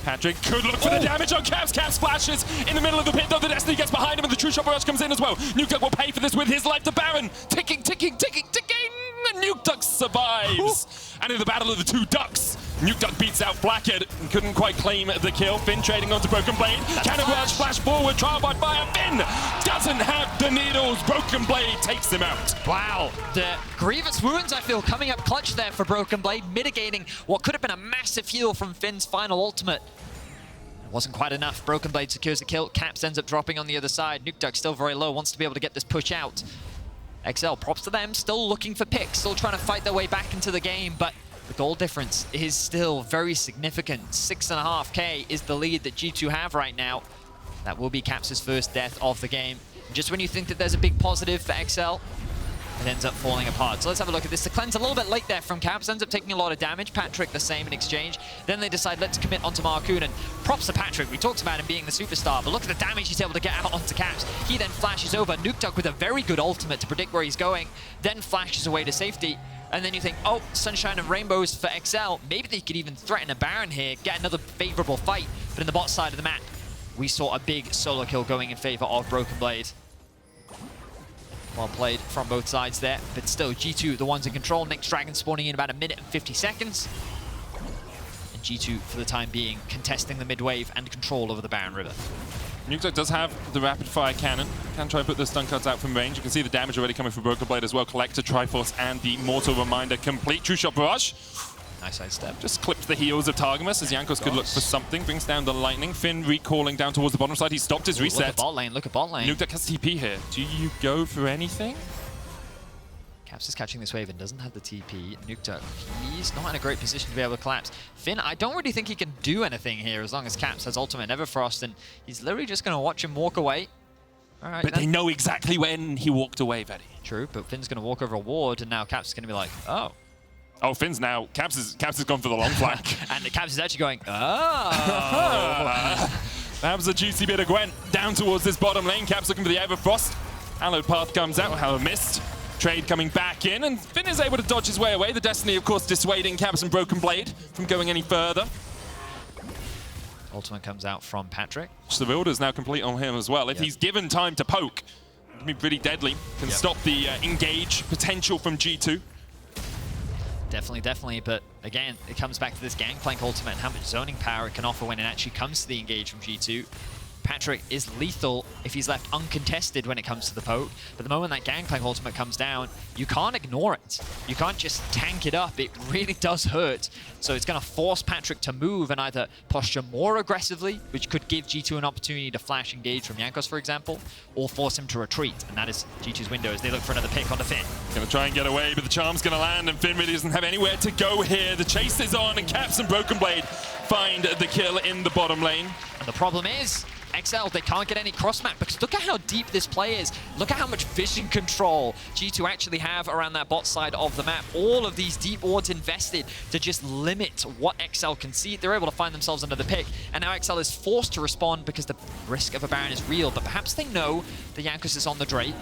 Patrik could look for the damage on Caps. Caps splashes in the middle of the pit, though the Destiny gets behind him, and the True Shot Rush comes in as well. Nukeduck will pay for this with his life. The Baron ticking, ticking, ticking, ticking. And Nukeduck survives. And in the battle of the 2 ducks, Nukeduck beats out Flakked and couldn't quite claim the kill. Finn trading onto BrokenBlade. Cannon Barrage flash forward, trial by fire. Finn doesn't have the needles. BrokenBlade takes him out. Wow, the grievous wounds, I feel, coming up clutch there for BrokenBlade, mitigating what could have been a massive heal from Finn's final ultimate. It wasn't quite enough. BrokenBlade secures the kill. Caps ends up dropping on the other side. Nukeduck still very low, wants to be able to get this push out. XL, props to them, still looking for picks, still trying to fight their way back into the game, but the goal difference is still very significant. 6.5k is the lead that G2 have right now. That will be Caps' first death of the game. Just when you think that there's a big positive for XL, it ends up falling apart. So let's have a look at this. The cleanse a little bit late there from Caps, ends up taking a lot of damage. Patrik the same in exchange. Then they decide, let's commit onto Markoon, and props to Patrik. We talked about him being the superstar, but look at the damage he's able to get out onto Caps. He then flashes over. Nukeduck with a very good ultimate to predict where he's going, then flashes away to safety. And then you think, oh, Sunshine and Rainbows for XL. Maybe they could even threaten a Baron here, get another favorable fight. But in the bot side of the map, we saw a big solo kill going in favor of BrokenBlade. Well played from both sides there, but still G2 the ones in control. Next Dragon spawning in about 1 minute and 50 seconds. And G2 for the time being contesting the mid wave and control over the Baron River. Nukeduck does have the rapid fire cannon. Can try and put the stun cards out from range. You can see the damage already coming from BrokenBlade as well. Collector, Triforce, and the Mortal Reminder complete. True Shot Barrage. Nice side step. Just clipped the heels of Targamas as Jankos could look for something. Brings down the Lightning. Finn recalling down towards the bottom side. He stopped his reset. Look at bot lane, look at bot lane. Nukeduck has TP here. Do you go for anything? Caps is catching this wave and doesn't have the TP. Nukeduck, he's not in a great position to be able to collapse. Finn, I don't really think he can do anything here as long as Caps has ultimate Everfrost, and he's literally just going to watch him walk away. All right, but they know exactly when he walked away, Vedi. True, but Finn's going to walk over a ward, and now Caps is going to be like, oh. Oh, Finn's now. Caps has gone for the long flank. And the Caps is actually going, oh. That was a juicy bit of Gwen down towards this bottom lane. Caps looking for the Everfrost. Hallowed Path comes out. Hallowed Mist. Trade coming back in, and Finn is able to dodge his way away. The Destiny, of course, dissuading Caps and BrokenBlade from going any further. Ultimate comes out from Patrik. The build is now complete on him as well. If he's given time to poke, it can be pretty deadly. Can stop the engage potential from G2. Definitely, but again, it comes back to this Gangplank ultimate and how much zoning power it can offer when it actually comes to the engage from G2. Patrik is lethal if he's left uncontested when it comes to the poke, but the moment that Gangplank ultimate comes down, you can't ignore it. You can't just tank it up. It really does hurt. So it's going to force Patrik to move and either posture more aggressively, which could give G2 an opportunity to flash engage from Jankos, for example, or force him to retreat, and that is G2's window as they look for another pick on the Finn. Gonna try and get away, but the charm's gonna land, and Finn really doesn't have anywhere to go here. The chase is on, and Caps and BrokenBlade find the kill in the bottom lane. And the problem is, XL, they can't get any cross-map because look at how deep this play is. Look at how much vision control G2 actually have around that bot side of the map. All of these deep wards invested to just limit what XL can see. They're able to find themselves under the pick, and now XL is forced to respond because the risk of a Baron is real, but perhaps they know the Jankos is on the Drake.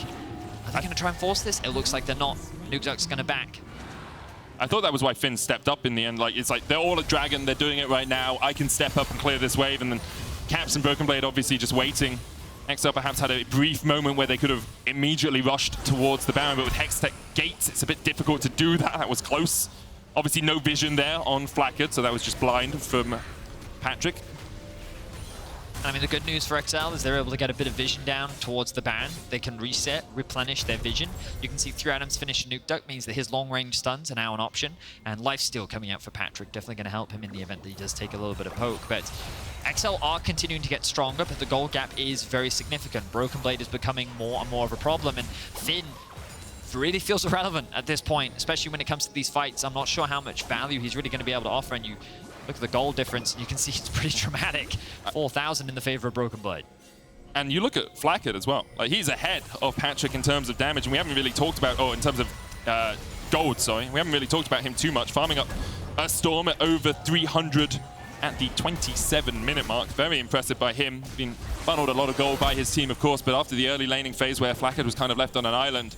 Are they going to try and force this? It looks like they're not. Nukeduck's going to back. I thought that was why Finn stepped up in the end. Like, it's like they're all at Dragon, they're doing it right now. I can step up and clear this wave, and then Caps and BrokenBlade obviously just waiting. XL perhaps had a brief moment where they could have immediately rushed towards the Baron, but with Hextech gates, it's a bit difficult to do that. That was close. Obviously no vision there on Flakked, so that was just blind from Patrik. I mean, the good news for XL is they're able to get a bit of vision down towards the Baron. They can reset, replenish their vision. You can see 3 items finish Nukeduck, means that his long-range stuns are now an option. And Lifesteal coming out for Patrik, definitely going to help him in the event that he does take a little bit of poke. But XL are continuing to get stronger, but the gold gap is very significant. BrokenBlade is becoming more and more of a problem, and Finn really feels irrelevant at this point, especially when it comes to these fights. I'm not sure how much value he's really going to be able to offer, and you look at the gold difference, you can see it's pretty dramatic. 4,000 in the favor of BrokenBlade. And you look at Flakked as well. Like, he's ahead of Patrik in terms of damage, and we haven't really talked about, in terms of gold, sorry. We haven't really talked about him too much, farming up a Storm at over 300 at the 27-minute mark. Very impressive by him. Been funneled a lot of gold by his team, of course, but after the early laning phase where Flakked was kind of left on an island,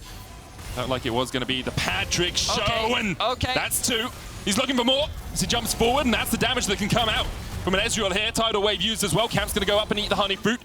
felt like it was going to be the Patrik show, and that's 2. He's looking for more as he jumps forward, and that's the damage that can come out from an Ezreal here. Tidal Wave used as well. Camp's going to go up and eat the honey fruit.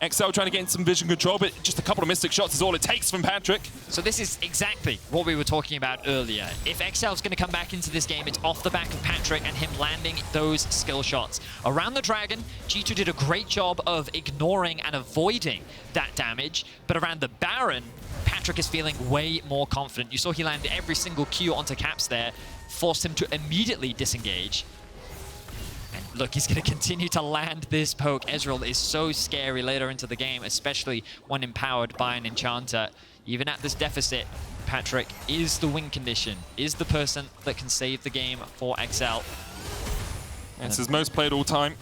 XL trying to get in some vision control, but just a couple of Mystic shots is all it takes from Patrik. So this is exactly what we were talking about earlier. If XL's going to come back into this game, it's off the back of Patrik and him landing those skill shots. Around the Dragon, G2 did a great job of ignoring and avoiding that damage, but around the Baron, Patrik is feeling way more confident. You saw he landed every single Q onto Caps there, forced him to immediately disengage. And look, he's going to continue to land this poke. Ezreal is so scary later into the game, especially when empowered by an enchanter. Even at this deficit, Patrik is the win condition, is the person that can save the game for XL. It's his most played all time.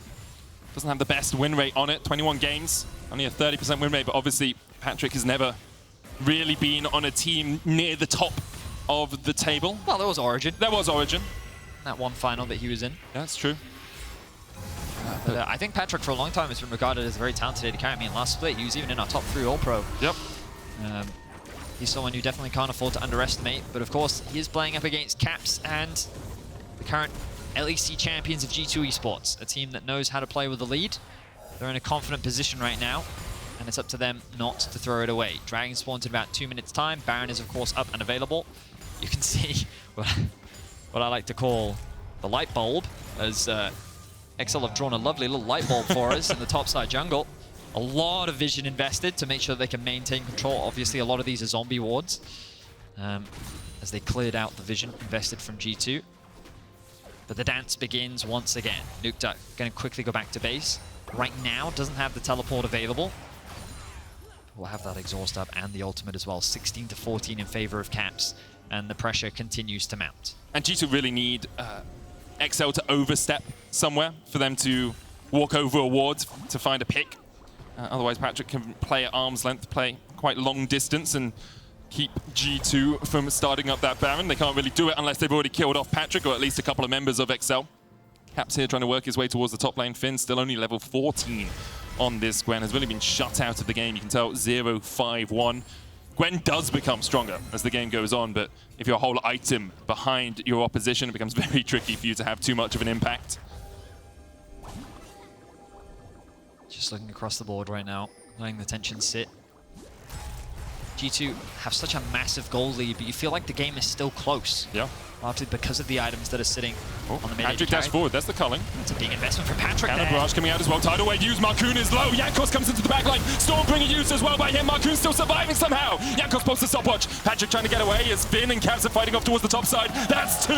Doesn't have the best win rate on it, 21 games. Only a 30% win rate, but obviously Patrik has never really been on a team near the top of the table. Well, there was Origin. There was Origin. That one final that he was in. That's true. But I think Patrik for a long time has been regarded as a very talented AD carry. I mean, last split, he was even in our top 3 All-Pro. Yep. He's someone you definitely can't afford to underestimate. But of course, he is playing up against Caps and the current LEC champions of G2 Esports, a team that knows how to play with the lead. They're in a confident position right now, and it's up to them not to throw it away. Dragon spawns in about 2 minutes' time. Baron is, of course, up and available. You can see what I like to call the light bulb, as XL have drawn a lovely little light bulb for us in the topside jungle. A lot of vision invested to make sure they can maintain control. Obviously, a lot of these are zombie wards, as they cleared out the vision invested from G2. But the dance begins once again. Nukeduck going to quickly go back to base. Right now, doesn't have the teleport available. We'll have that exhaust up and the ultimate as well. 16 to 14 in favor of Caps, and the pressure continues to mount. And G2 really need XL to overstep somewhere for them to walk over a ward to find a pick. Otherwise, Patrik can play at arm's length, play quite long distance, and keep G2 from starting up that Baron. They can't really do it unless they've already killed off Patrik, or at least a couple of members of XL. Caps here trying to work his way towards the top lane. Finn still only level 14 on this Gwen. Has really been shut out of the game. You can tell 0-5-1. Gwen does become stronger as the game goes on, but if you're a whole item behind your opposition, it becomes very tricky for you to have too much of an impact. Just looking across the board right now, letting the tension sit. G2 have such a massive goal lead, but you feel like the game is still close. Yeah. Largely because of the items that are sitting on the mid. Patrik dash forward, that's the culling. It's a big investment for Patrik And there. a barrage coming out as well. Tidal wave used, Markoon is low. Jankos comes into the backline. Stormbringer used as well by him. Markoon still surviving somehow. Jankos posts a stopwatch. Patrik trying to get away as Finn and Cavs are fighting off towards the top side. That's 2.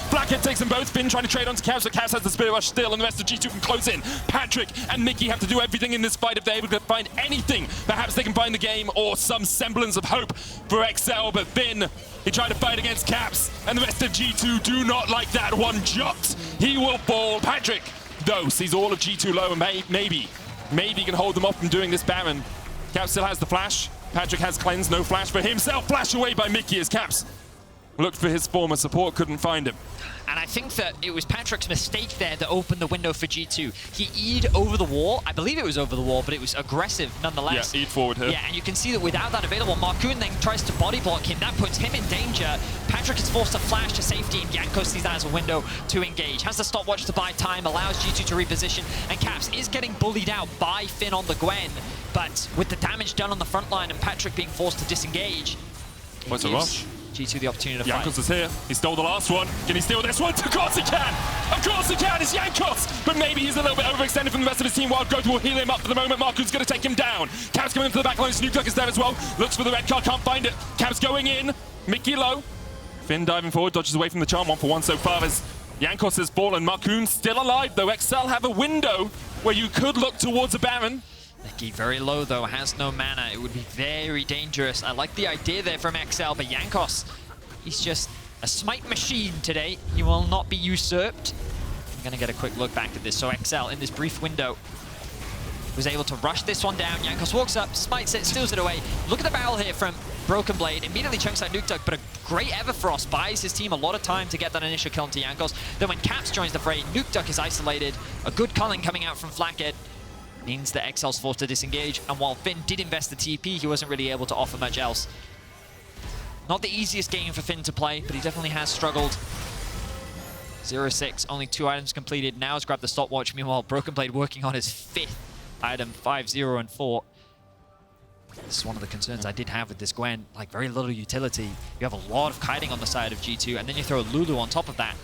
Flakked takes them both. Finn trying to trade onto Cavs, but Cavs has the Spirit Rush still, and the rest of G2 can close in. Patrik and Mikyx have to do everything in this fight if they're able to find anything. Perhaps they can find the game or some semblance of hope for XL, but Finn, he tried to fight against Caps, and the rest of G2 do not like that one. Sjokz, he will fall. Patrik, though, sees all of G2 low, and maybe he can hold them off from doing this Baron. Caps still has the flash. Patrik has cleanse, no flash for himself. Flash away by Mikyx as Caps looked for his former support, couldn't find him. And I think that it was Patrick's mistake there that opened the window for G2. He E'd over the wall. I believe it was over the wall, but it was aggressive nonetheless. Yeah, E'd forward here. Yeah, and you can see that without that available, Markoon then tries to body block him. That puts him in danger. Patrik is forced to flash to safety, and Jankos sees that as a window to engage. Has the stopwatch to buy time, allows G2 to reposition, and Caps is getting bullied out by Finn on the Gwen. But with the damage done on the front line and Patrik being forced to disengage, What's a rush? G2 the opportunity to Jankos fight. is here. He stole the last one. Can he steal this one? Of course he can! Of course he can! It's Jankos! But maybe he's a little bit overextended from the rest of his team. Wild Growth will heal him up for the moment. Markoon's going to take him down. Cavs coming into the back line. Nukeduck is there as well. Looks for the red card. Can't find it. Cavs going in. Mikyx low. Finn diving forward. Dodges away from the charm. 1-for-1 so far as Jankos has fallen. Markoon still alive, though. XL have a window where you could look towards a Baron. Mikyx very low though, has no mana. It would be very dangerous. I like the idea there from XL, but Jankos, he's just a smite machine today. He will not be usurped. I'm gonna get a quick look back at this. So XL in this brief window was able to rush this one down. Jankos walks up, smites it, steals it away. Look at the barrel here from BrokenBlade. Immediately chunks out Nukeduck, but a great Everfrost buys his team a lot of time to get that initial kill onto Jankos. Then when Caps joins the fray, Nukeduck is isolated. A good culling coming out from Flakked means that XL's forced to disengage, and while Finn did invest the TP, he wasn't really able to offer much else. Not the easiest game for Finn to play, but he definitely has struggled. 0-6, only 2 items completed. Now has grabbed the stopwatch. Meanwhile, BrokenBlade working on his 5th item, 5-0 and 4. This is one of the concerns I did have with this Gwen, like very little utility. You have a lot of kiting on the side of G2, and then you throw Lulu on top of that.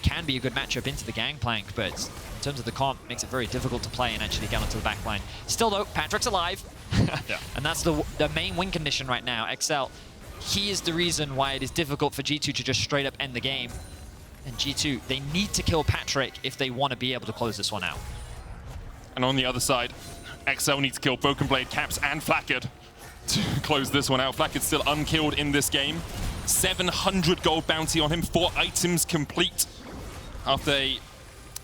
Can be a good matchup into the Gangplank, but in terms of the comp, makes it very difficult to play and actually get onto the back line. Still though, Patrik's alive, Yeah. and that's the main win condition right now. XL, he is the reason why it is difficult for G2 to just straight up end the game. And G2, they need to kill Patrik if they want to be able to close this one out. And on the other side, XL needs to kill BrokenBlade, Caps, and Flakked to close this one out. Flakked's still unkilled in this game. 700 gold bounty on him, 4 items complete. After a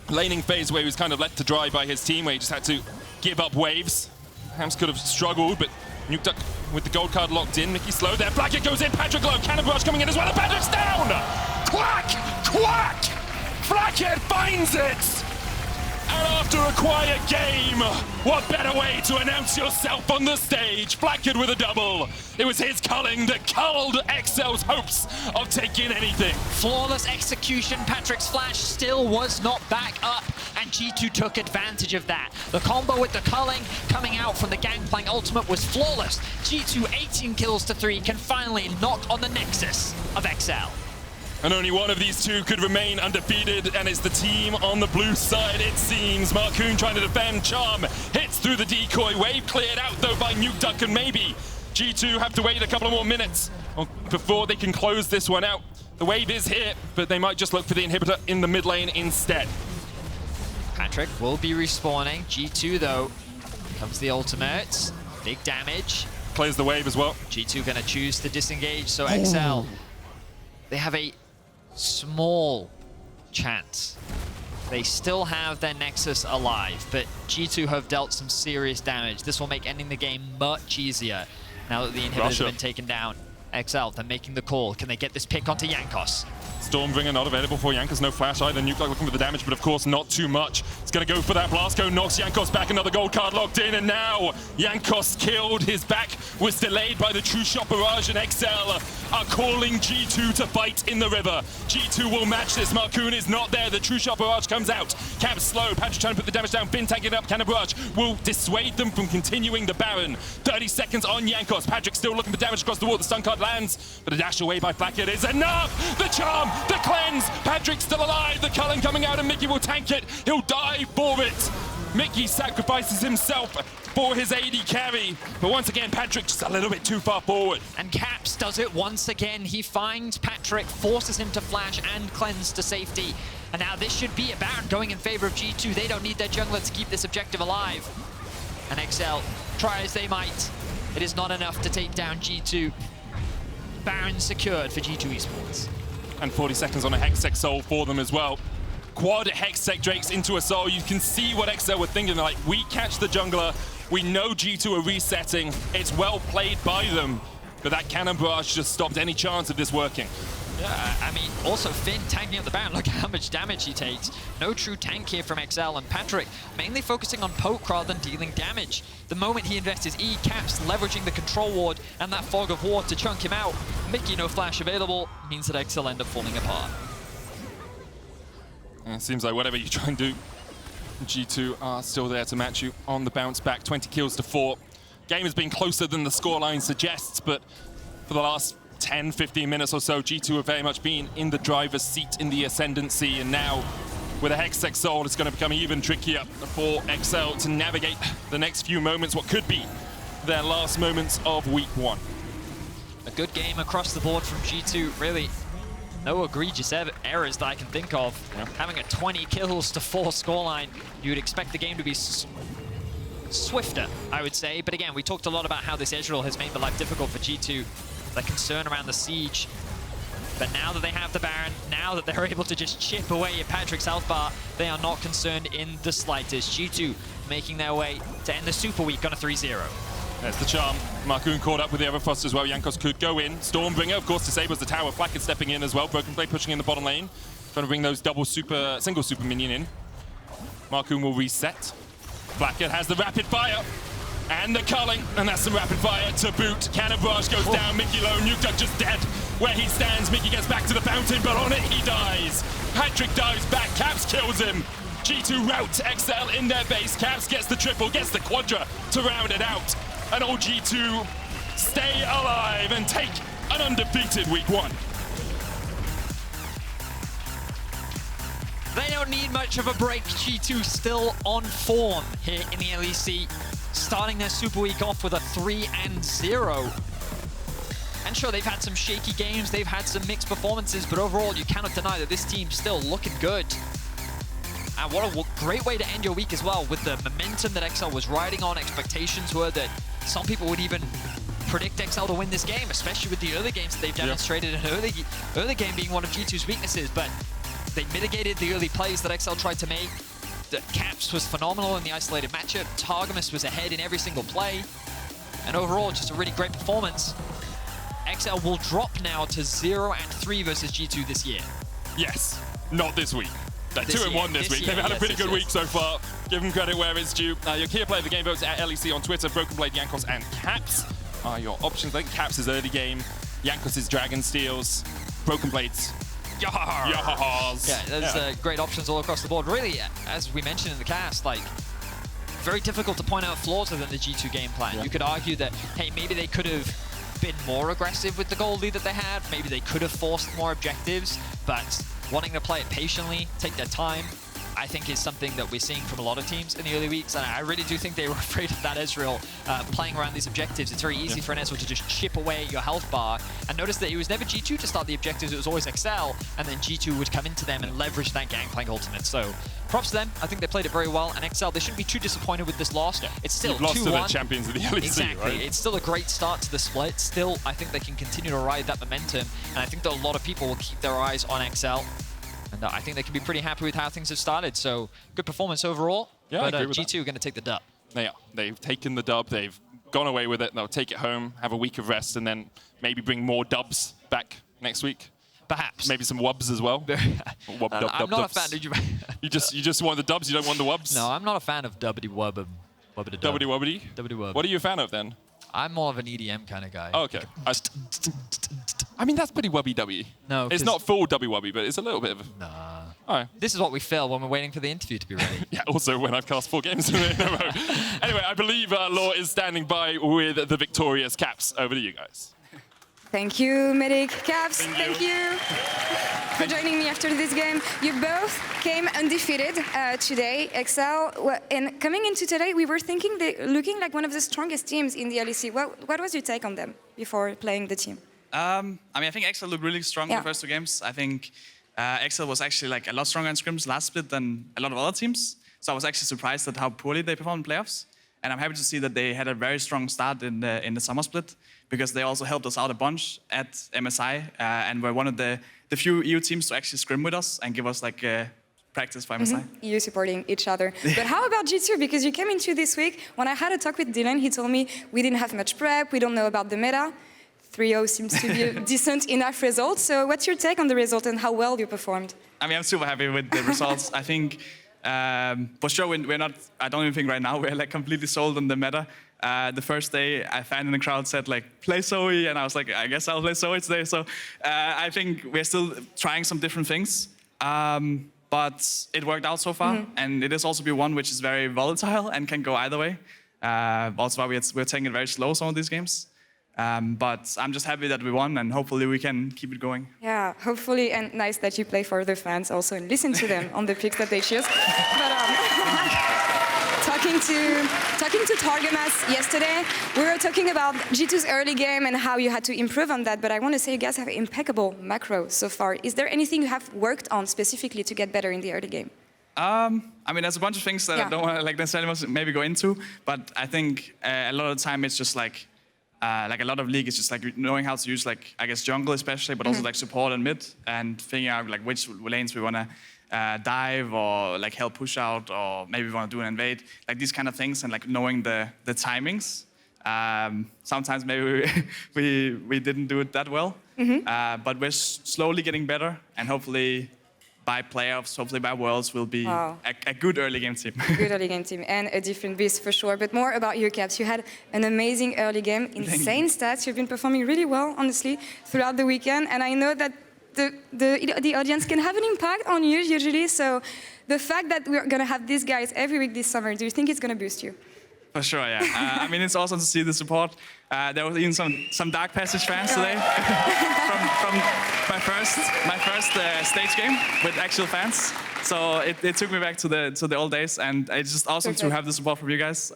laning phase where he was kind of left to dry by his team, where he just had to give up waves. Hams could have struggled, but Nukeduck with the gold card locked in. Mikyx slow there. Flakked goes in. Patrik low. Cannon Barrage coming in as well. And Patrik's down! Quack! Quack! Flakked finds it! And after a quiet game, what better way to announce yourself on the stage? Flakked with a double. It was his culling that culled Excel's hopes of taking anything. Flawless execution. Patrik's flash still was not back up, and G2 took advantage of that. The combo with the culling coming out from the Gangplank ultimate was flawless. G2 18 kills to 3 can finally knock on the nexus of Excel. And only one of these two could remain undefeated, and it's the team on the blue side, it seems. Markoon trying to defend. Charm hits through the decoy. Wave cleared out, though, by Nukeduck, and maybe G2 have to wait a couple of more minutes before they can close this one out. The wave is here, but they might just look for the inhibitor in the mid lane instead. Patrik will be respawning. G2, though, comes the ultimate. Big damage. Clears the wave as well. G2 going to choose to disengage, so XL, they have a small chance. They still have their Nexus alive, but G2 have dealt some serious damage. This will make ending the game much easier now that the inhibitors have been taken down. XL, they're making the call. Can they get this pick onto Jankos? Stormbringer not available for Jankos, no flash either. Nukeduck looking for the damage, but of course not too much. It's going to go for that blast go, knocks Jankos back, another gold card locked in, and now Jankos killed. His back was delayed by the True Shot Barrage, and XL are calling G2 to fight in the river. G2 will match this. Markoon is not there. The True Shot Barrage comes out. Cap slow. Patrik trying to put the damage down. Finn tanking up. Cannon Barrage will dissuade them from continuing the Baron. 30 seconds on Jankos. Patrik still looking for damage across the wall. The stun card lands, but a dash away by Flakked is enough. The charm, the cleanse. Patrik still alive. The culling coming out, and Mickey will tank it. He'll die for it. Mickey sacrifices himself for his AD carry, but once again, Patrik just a little bit too far forward. And Caps does it once again. He finds Patrik, forces him to flash and cleanse to safety. And now this should be a Baron going in favor of G2. They don't need their jungler to keep this objective alive. And XL, try as they might, it is not enough to take down G2. Baron secured for G2 Esports. And 40 seconds on a Hextech Soul for them as well. Quad Hextech Drakes into a Soul. You can see what XL were thinking. They're like, we catch the jungler. We know G2 are resetting. It's well played by them. But that Cannon Barrage just stopped any chance of this working. Yeah, I mean, also Finn tanking up the Baron. Look how much damage he takes. No true tank here from XL, and Patrik mainly focusing on poke rather than dealing damage. The moment he invests his E, Caps leveraging the control ward and that fog of war to chunk him out. Mickey, no flash available, means that XL end up falling apart. It seems like whatever you try and do, G2 are still there to match you on the bounce back. 20 kills to 4. Game has been closer than the scoreline suggests, but for the last 10, 15 minutes or so, G2 have very much been in the driver's seat in the ascendancy, and now with a Hextech Soul, it's going to become even trickier for XL to navigate the next few moments, what could be their last moments of week 1. A good game across the board from G2, really. No egregious errors that I can think of. Yeah. Having a 20 kills to 4 scoreline, you'd expect the game to be swifter, I would say. But again, we talked a lot about how this Ezreal has made the life difficult for G2. The concern around the siege. But now that they have the Baron, now that they're able to just chip away at Patrik's health bar, they are not concerned in the slightest. G2 making their way to end the Super Week on a 3-0. There's the charm. Markoon caught up with the other Frost as well. Jankos could go in. Stormbringer, of course, disables the tower. Flakked stepping in as well. BrokenBlade pushing in the bottom lane. Trying to bring those single super minion in. Markoon will reset. Flakked has the rapid fire. And the culling, and that's some rapid fire to boot. Cannon Barrage goes down, Mickey low, Nukeduck just dead. Where he stands, Mickey gets back to the fountain, but on it he dies. Patrik dives back, Caps kills him. G2 rout XL in their base. Caps gets the triple, gets the quadra to round it out. And all G2 stay alive and take an undefeated week 1. They don't need much of a break. G2 still on form here in the LEC, starting their Super Week off with a 3-0. And sure, they've had some shaky games, they've had some mixed performances, but overall, you cannot deny that this team's still looking good. And what a great way to end your week as well, with the momentum that XL was riding on. Expectations were that some people would even predict XL to win this game, especially with the early games that they've demonstrated, and early game being one of G2's weaknesses, but they mitigated the early plays that XL tried to make. The Caps was phenomenal in the isolated matchup. Targamas was ahead in every single play. And overall, just a really great performance. XL will drop now to 0-3 versus G2 this year. Yes, not this week. They're This 2-1 year, this this week. year, They've had a yes, pretty yes, good yes. week so far. Give them credit where it's due. Your key player of the game votes at LEC on Twitter. BrokenBlade, Jankos, and Caps are your options. I think Caps is early game. Jankos is Dragon Steals. BrokenBlade's Yahars. Yeah, there's great options all across the board. Really, as we mentioned in the cast, like, very difficult to point out flaws within the G2 game plan. Yeah. You could argue that, hey, maybe they could have been more aggressive with the goal lead that they had. Maybe they could have forced more objectives, but wanting to play it patiently, take their time, I think is something that we're seeing from a lot of teams in the early weeks. And I really do think they were afraid of that Ezreal playing around these objectives. It's very easy for an Ezreal to just chip away at your health bar. And notice that it was never G2 to start the objectives, it was always XL, and then G2 would come into them and leverage that Gangplank ultimate. So props to them. I think they played it very well, and XL, they shouldn't be too disappointed with this loss. Yeah. It's still 2-1. You've lost to the champions of the LEC, Exactly. right? It's still a great start to the split. Still, I think they can continue to ride that momentum, and I think that a lot of people will keep their eyes on XL. And I think they can be pretty happy with how things have started. So good performance overall. Yeah, I but agree with G2 are going to take the dub. They are. They've taken the dub. They've gone away with it. They'll take it home, have a week of rest, and then maybe bring more dubs back next week. Perhaps. Maybe some wubs as well. Wub, dub, I'm dub, not dubs. a fan. Did you? You just want the dubs. You don't want the wubs. No, I'm not a fan of dubbity wub. Dubbity wubbity. Dubbity wub. What are you a fan of then? I'm more of an EDM kind of guy. Oh, okay. I mean, that's pretty wubby dubby. No, it's 'cause- not full dubby wubby, but it's a little bit of. Nah. All right. This is what we feel when we're waiting for the interview to be ready. Yeah, also when I've cast 4 games in a row. Anyway, I believe Laure is standing by with the victorious Caps. Over to you guys. Thank you, Medic. Caps, Thank thank you for joining me after this game. You both came undefeated today, XL. And coming into today, we were thinking they looking like one of the strongest teams in the LEC. What was your take on them before playing the team? I mean, I think XL looked really strong in Yeah. the first 2 games. I think XL was actually like a lot stronger in scrims last split than a lot of other teams. So I was actually surprised at how poorly they performed in playoffs. And I'm happy to see that they had a very strong start in the summer split, because they also helped us out a bunch at MSI and were one of the few EU teams to actually scrim with us and give us like practice for MSI. You supporting each other. But how about G2? Because you came into this week, when I had a talk with Dylan, he told me we didn't have much prep, we don't know about the meta. 3-0 seems to be a decent enough result. So what's your take on the result and how well you performed? I mean, I'm super happy with the results. I think, for sure, we're not, I don't even think right now we're like completely sold on the meta. The first day, a fan in the crowd said like, play Zoe, and I was like, I guess I'll play Zoe today. So I think we're still trying some different things. But it worked out so far, and it is also one which is very volatile and can go either way. Also why we're taking it very slow some of these games. But I'm just happy that we won, and hopefully we can keep it going. Yeah, hopefully, and nice that you play for the fans also and listen to them on the picks that they choose. But talking to Targamas yesterday, we were talking about G2's early game and how you had to improve on that, but I want to say you guys have impeccable macro so far. Is there anything you have worked on specifically to get better in the early game? I mean, there's a bunch of things that I don't want to like necessarily maybe go into, but I think a lot of the time it's just like a lot of League is just like knowing how to use like, I guess, jungle especially, but also like support and mid, and figuring out like which lanes we want to dive or like help push out, or maybe we want to do an invade, like these kind of things, and like knowing the timings. Sometimes maybe we didn't do it that well, but we're slowly getting better, and hopefully by playoffs, hopefully by Worlds, we'll be a good early game team. Good early game team, and a different beast for sure. But more about your Caps. You had an amazing early game, insane stats. You've been performing really well, honestly, throughout the weekend. And I know that the audience can have an impact on you usually. So the fact that we're going to have these guys every week this summer, do you think it's going to boost you? For sure, yeah. I mean, it's awesome to see the support. There was even some Dark Passage fans today from my first stage game with actual fans. So it took me back to the old days, and it's just awesome to have the support from you guys.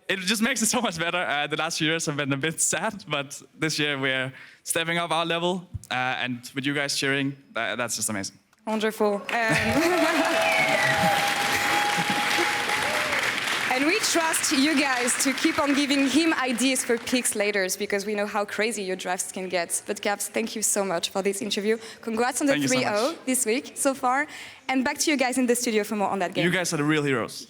It just makes it so much better. The last few years have been a bit sad, but this year we're stepping up our level, and with you guys cheering, that's just amazing. Wonderful. And we trust you guys to keep on giving him ideas for picks later, because we know how crazy your drafts can get. But Caps, thank you so much for this interview. Congrats on the 3-0 this week so far. And back to you guys in the studio for more on that game. You guys are the real heroes.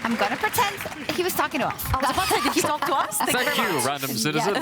I'm gonna pretend he was talking to us. I was about to say, did he talk to us? Thank you, random citizen.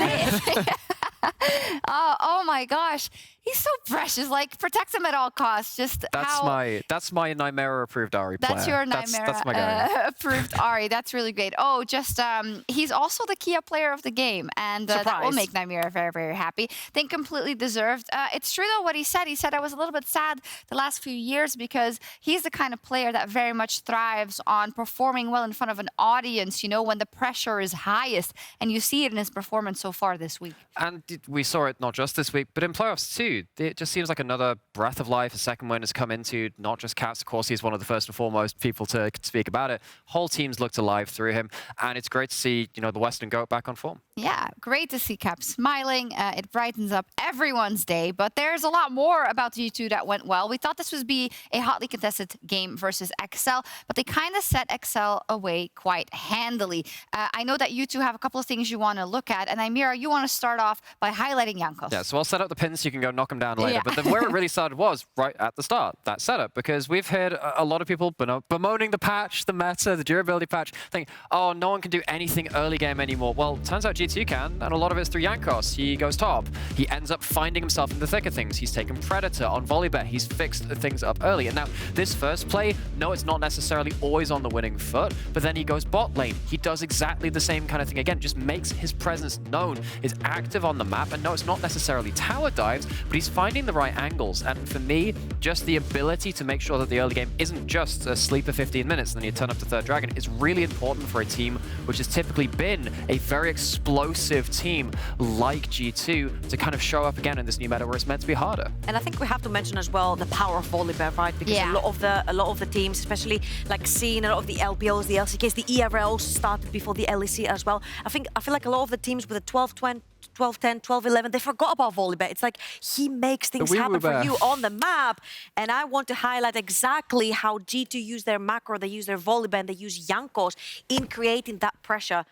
Oh my gosh, he's so precious. Like, protect him at all costs. Just that's my Nymaera approved Ahri player. That's your Nymaera that's my guy. approved Ahri. That's really great. Oh, just he's also the Kia player of the game, and that will make Nymaera very, very happy. I think completely deserved. It's true though what he said. He said I was a little bit sad the last few years because he's the kind of player that very much thrives on performing well in front of an audience. You know, when the pressure is highest, and you see it in his performance so far this week. And we saw it not just this week, but in playoffs too. It just seems like another breath of life, a second win has come into, not just Caps. Of course, he's one of the first and foremost people to speak about it. Whole teams looked alive through him, and it's great to see, you know, the Western GOAT back on form. Yeah, great to see Caps smiling. It brightens up everyone's day, but there's a lot more about G2 that went well. We thought this would be a hotly contested game versus XL, but they kind of set XL away quite handily. I know that you two have a couple of things you want to look at, and Nymaera, you want to start off by highlighting Jankos. Yeah, so I'll set up the pins so you can go knock them down later. Yeah. But then where it really started was right at the start, that setup, because we've heard a lot of people bemoaning the patch, the meta, the durability patch, thinking, oh, no one can do anything early game anymore. Well, turns out G2 can, and a lot of it's through Jankos. He goes top. He ends up finding himself in the thick of things. He's taken Predator on Volibear. He's fixed things up early. And now, this first play, no, it's not necessarily always on the winning foot, but then he goes bot lane. He does exactly the same kind of thing again, just makes his presence known, is active on the map, and no, it's not necessarily tower dives, but he's finding the right angles. And for me, just the ability to make sure that the early game isn't just a sleep of 15 minutes and then you turn up to third dragon is really important for a team which has typically been a very explosive team like G2 to kind of show up again in this new meta where it's meant to be harder. And I think we have to mention as well the power of Volibear, right? Because a lot of the teams, especially like seeing a lot of the LPOs, the LCKs, the ERLs started before the LEC as well. I feel like a lot of the teams with the 12-10, 12-11, they forgot about Volibear. It's like he makes things happen for you on the map. And I want to highlight exactly how G2 use their macro, they use their Volibear, and they use Jankos in creating that pressure.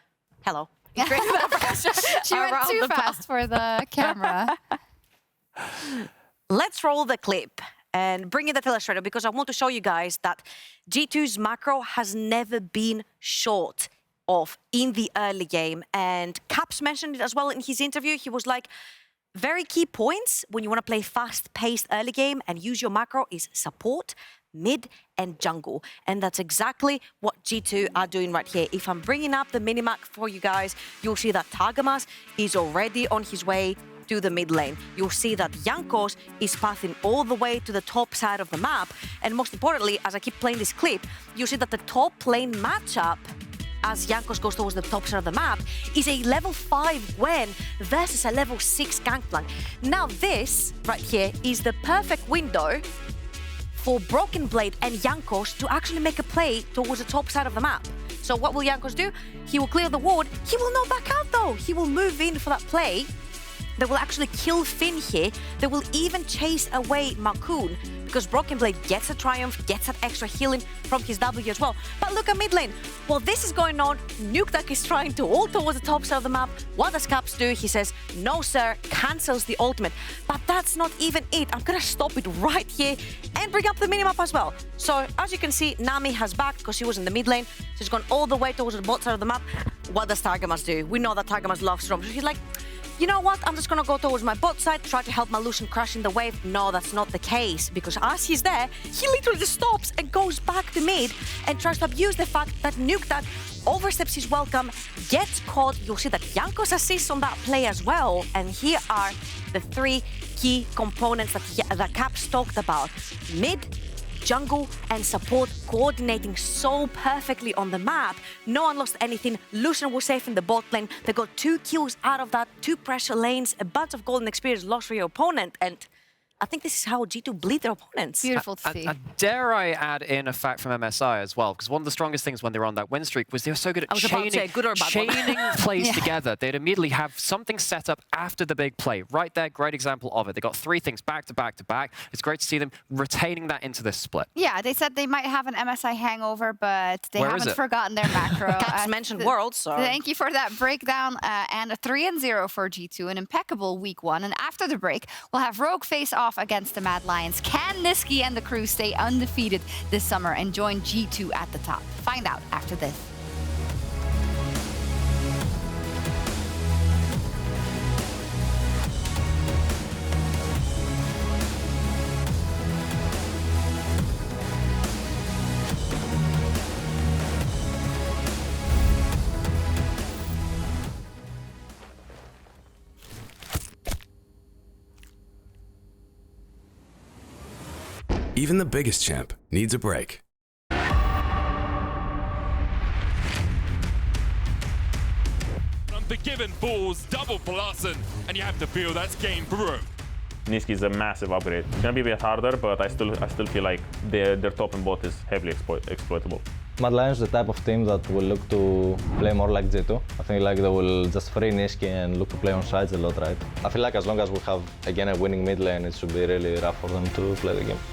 Hello. She went too fast for the camera. Let's roll the clip and bring in the Telestrator because I want to show you guys that G2's macro has never been short of in the early game. And Caps mentioned it as well in his interview. He was like, very key points when you want to play fast-paced early game and use your macro is support, mid, and jungle. And that's exactly what G2 are doing right here. If I'm bringing up the minimap for you guys, you'll see that Targamas is already on his way to the mid lane. You'll see that Jankos is pathing all the way to the top side of the map. And most importantly, as I keep playing this clip, you'll see that the top lane matchup as Jankos goes towards the top side of the map, is a level 5 Gwen versus a level 6 Gangplank. Now this, right here, is the perfect window for BrokenBlade and Jankos to actually make a play towards the top side of the map. So what will Jankos do? He will clear the ward. He will not back out though. He will move in for that play. They will actually kill Finn here. They will even chase away Markoon because BrokenBlade gets a triumph, gets that extra healing from his W as well. But look at mid lane. While this is going on, Nukeduck is trying to ult towards the top side of the map. What does Caps do? He says, no sir, cancels the ultimate. But that's not even it. I'm gonna stop it right here and bring up the minimap as well. So as you can see, Nami has backed because she was in the mid lane. She's gone all the way towards the bot side of the map. What does Targamas do? We know that Targamas loves Storm. So he's like, you know what, I'm just gonna go towards my bot side, try to help my Lucian crash in the wave. No, that's not the case, because as he's there, he literally just stops and goes back to mid and tries to abuse the fact that Nukeduck oversteps his welcome, gets caught. You'll see that Jankos assists on that play as well. And here are the 3 key components that Caps talked about. Mid, jungle, and support coordinating so perfectly on the map. No one lost anything. Lucian was safe in the bot lane. They got 2 kills out of that, 2 pressure lanes, a bunch of golden experience lost for your opponent, and I think this is how G2 bleed their opponents. Beautiful to see. Dare I add in a fact from MSI as well, because one of the strongest things when they were on that win streak was they were so good at chaining plays together. They'd immediately have something set up after the big play. Right there, great example of it. They got 3 things back to back to back. It's great to see them retaining that into this split. Yeah, they said they might have an MSI hangover, but they haven't forgotten their macro. Caps mentioned Worlds, so... Thank you for that breakdown. And a 3-0 for G2, an impeccable week 1. And after the break, we'll have Rogue face off off against the Mad Lions. Can Niski and the crew stay undefeated this summer and join G2 at the top? Find out after this. Even the biggest champ needs a break. Unforgiven balls, double blossom, and you have to feel that's game through. Niski is a massive upgrade. It's gonna be a bit harder, but I still feel like their top and bot is heavily exploitable. Mad Lions is the type of team that will look to play more like G2. I think like they will just free Niski and look to play on sides a lot, right? I feel like as long as we have again a winning mid lane, it should be really rough for them to play the game.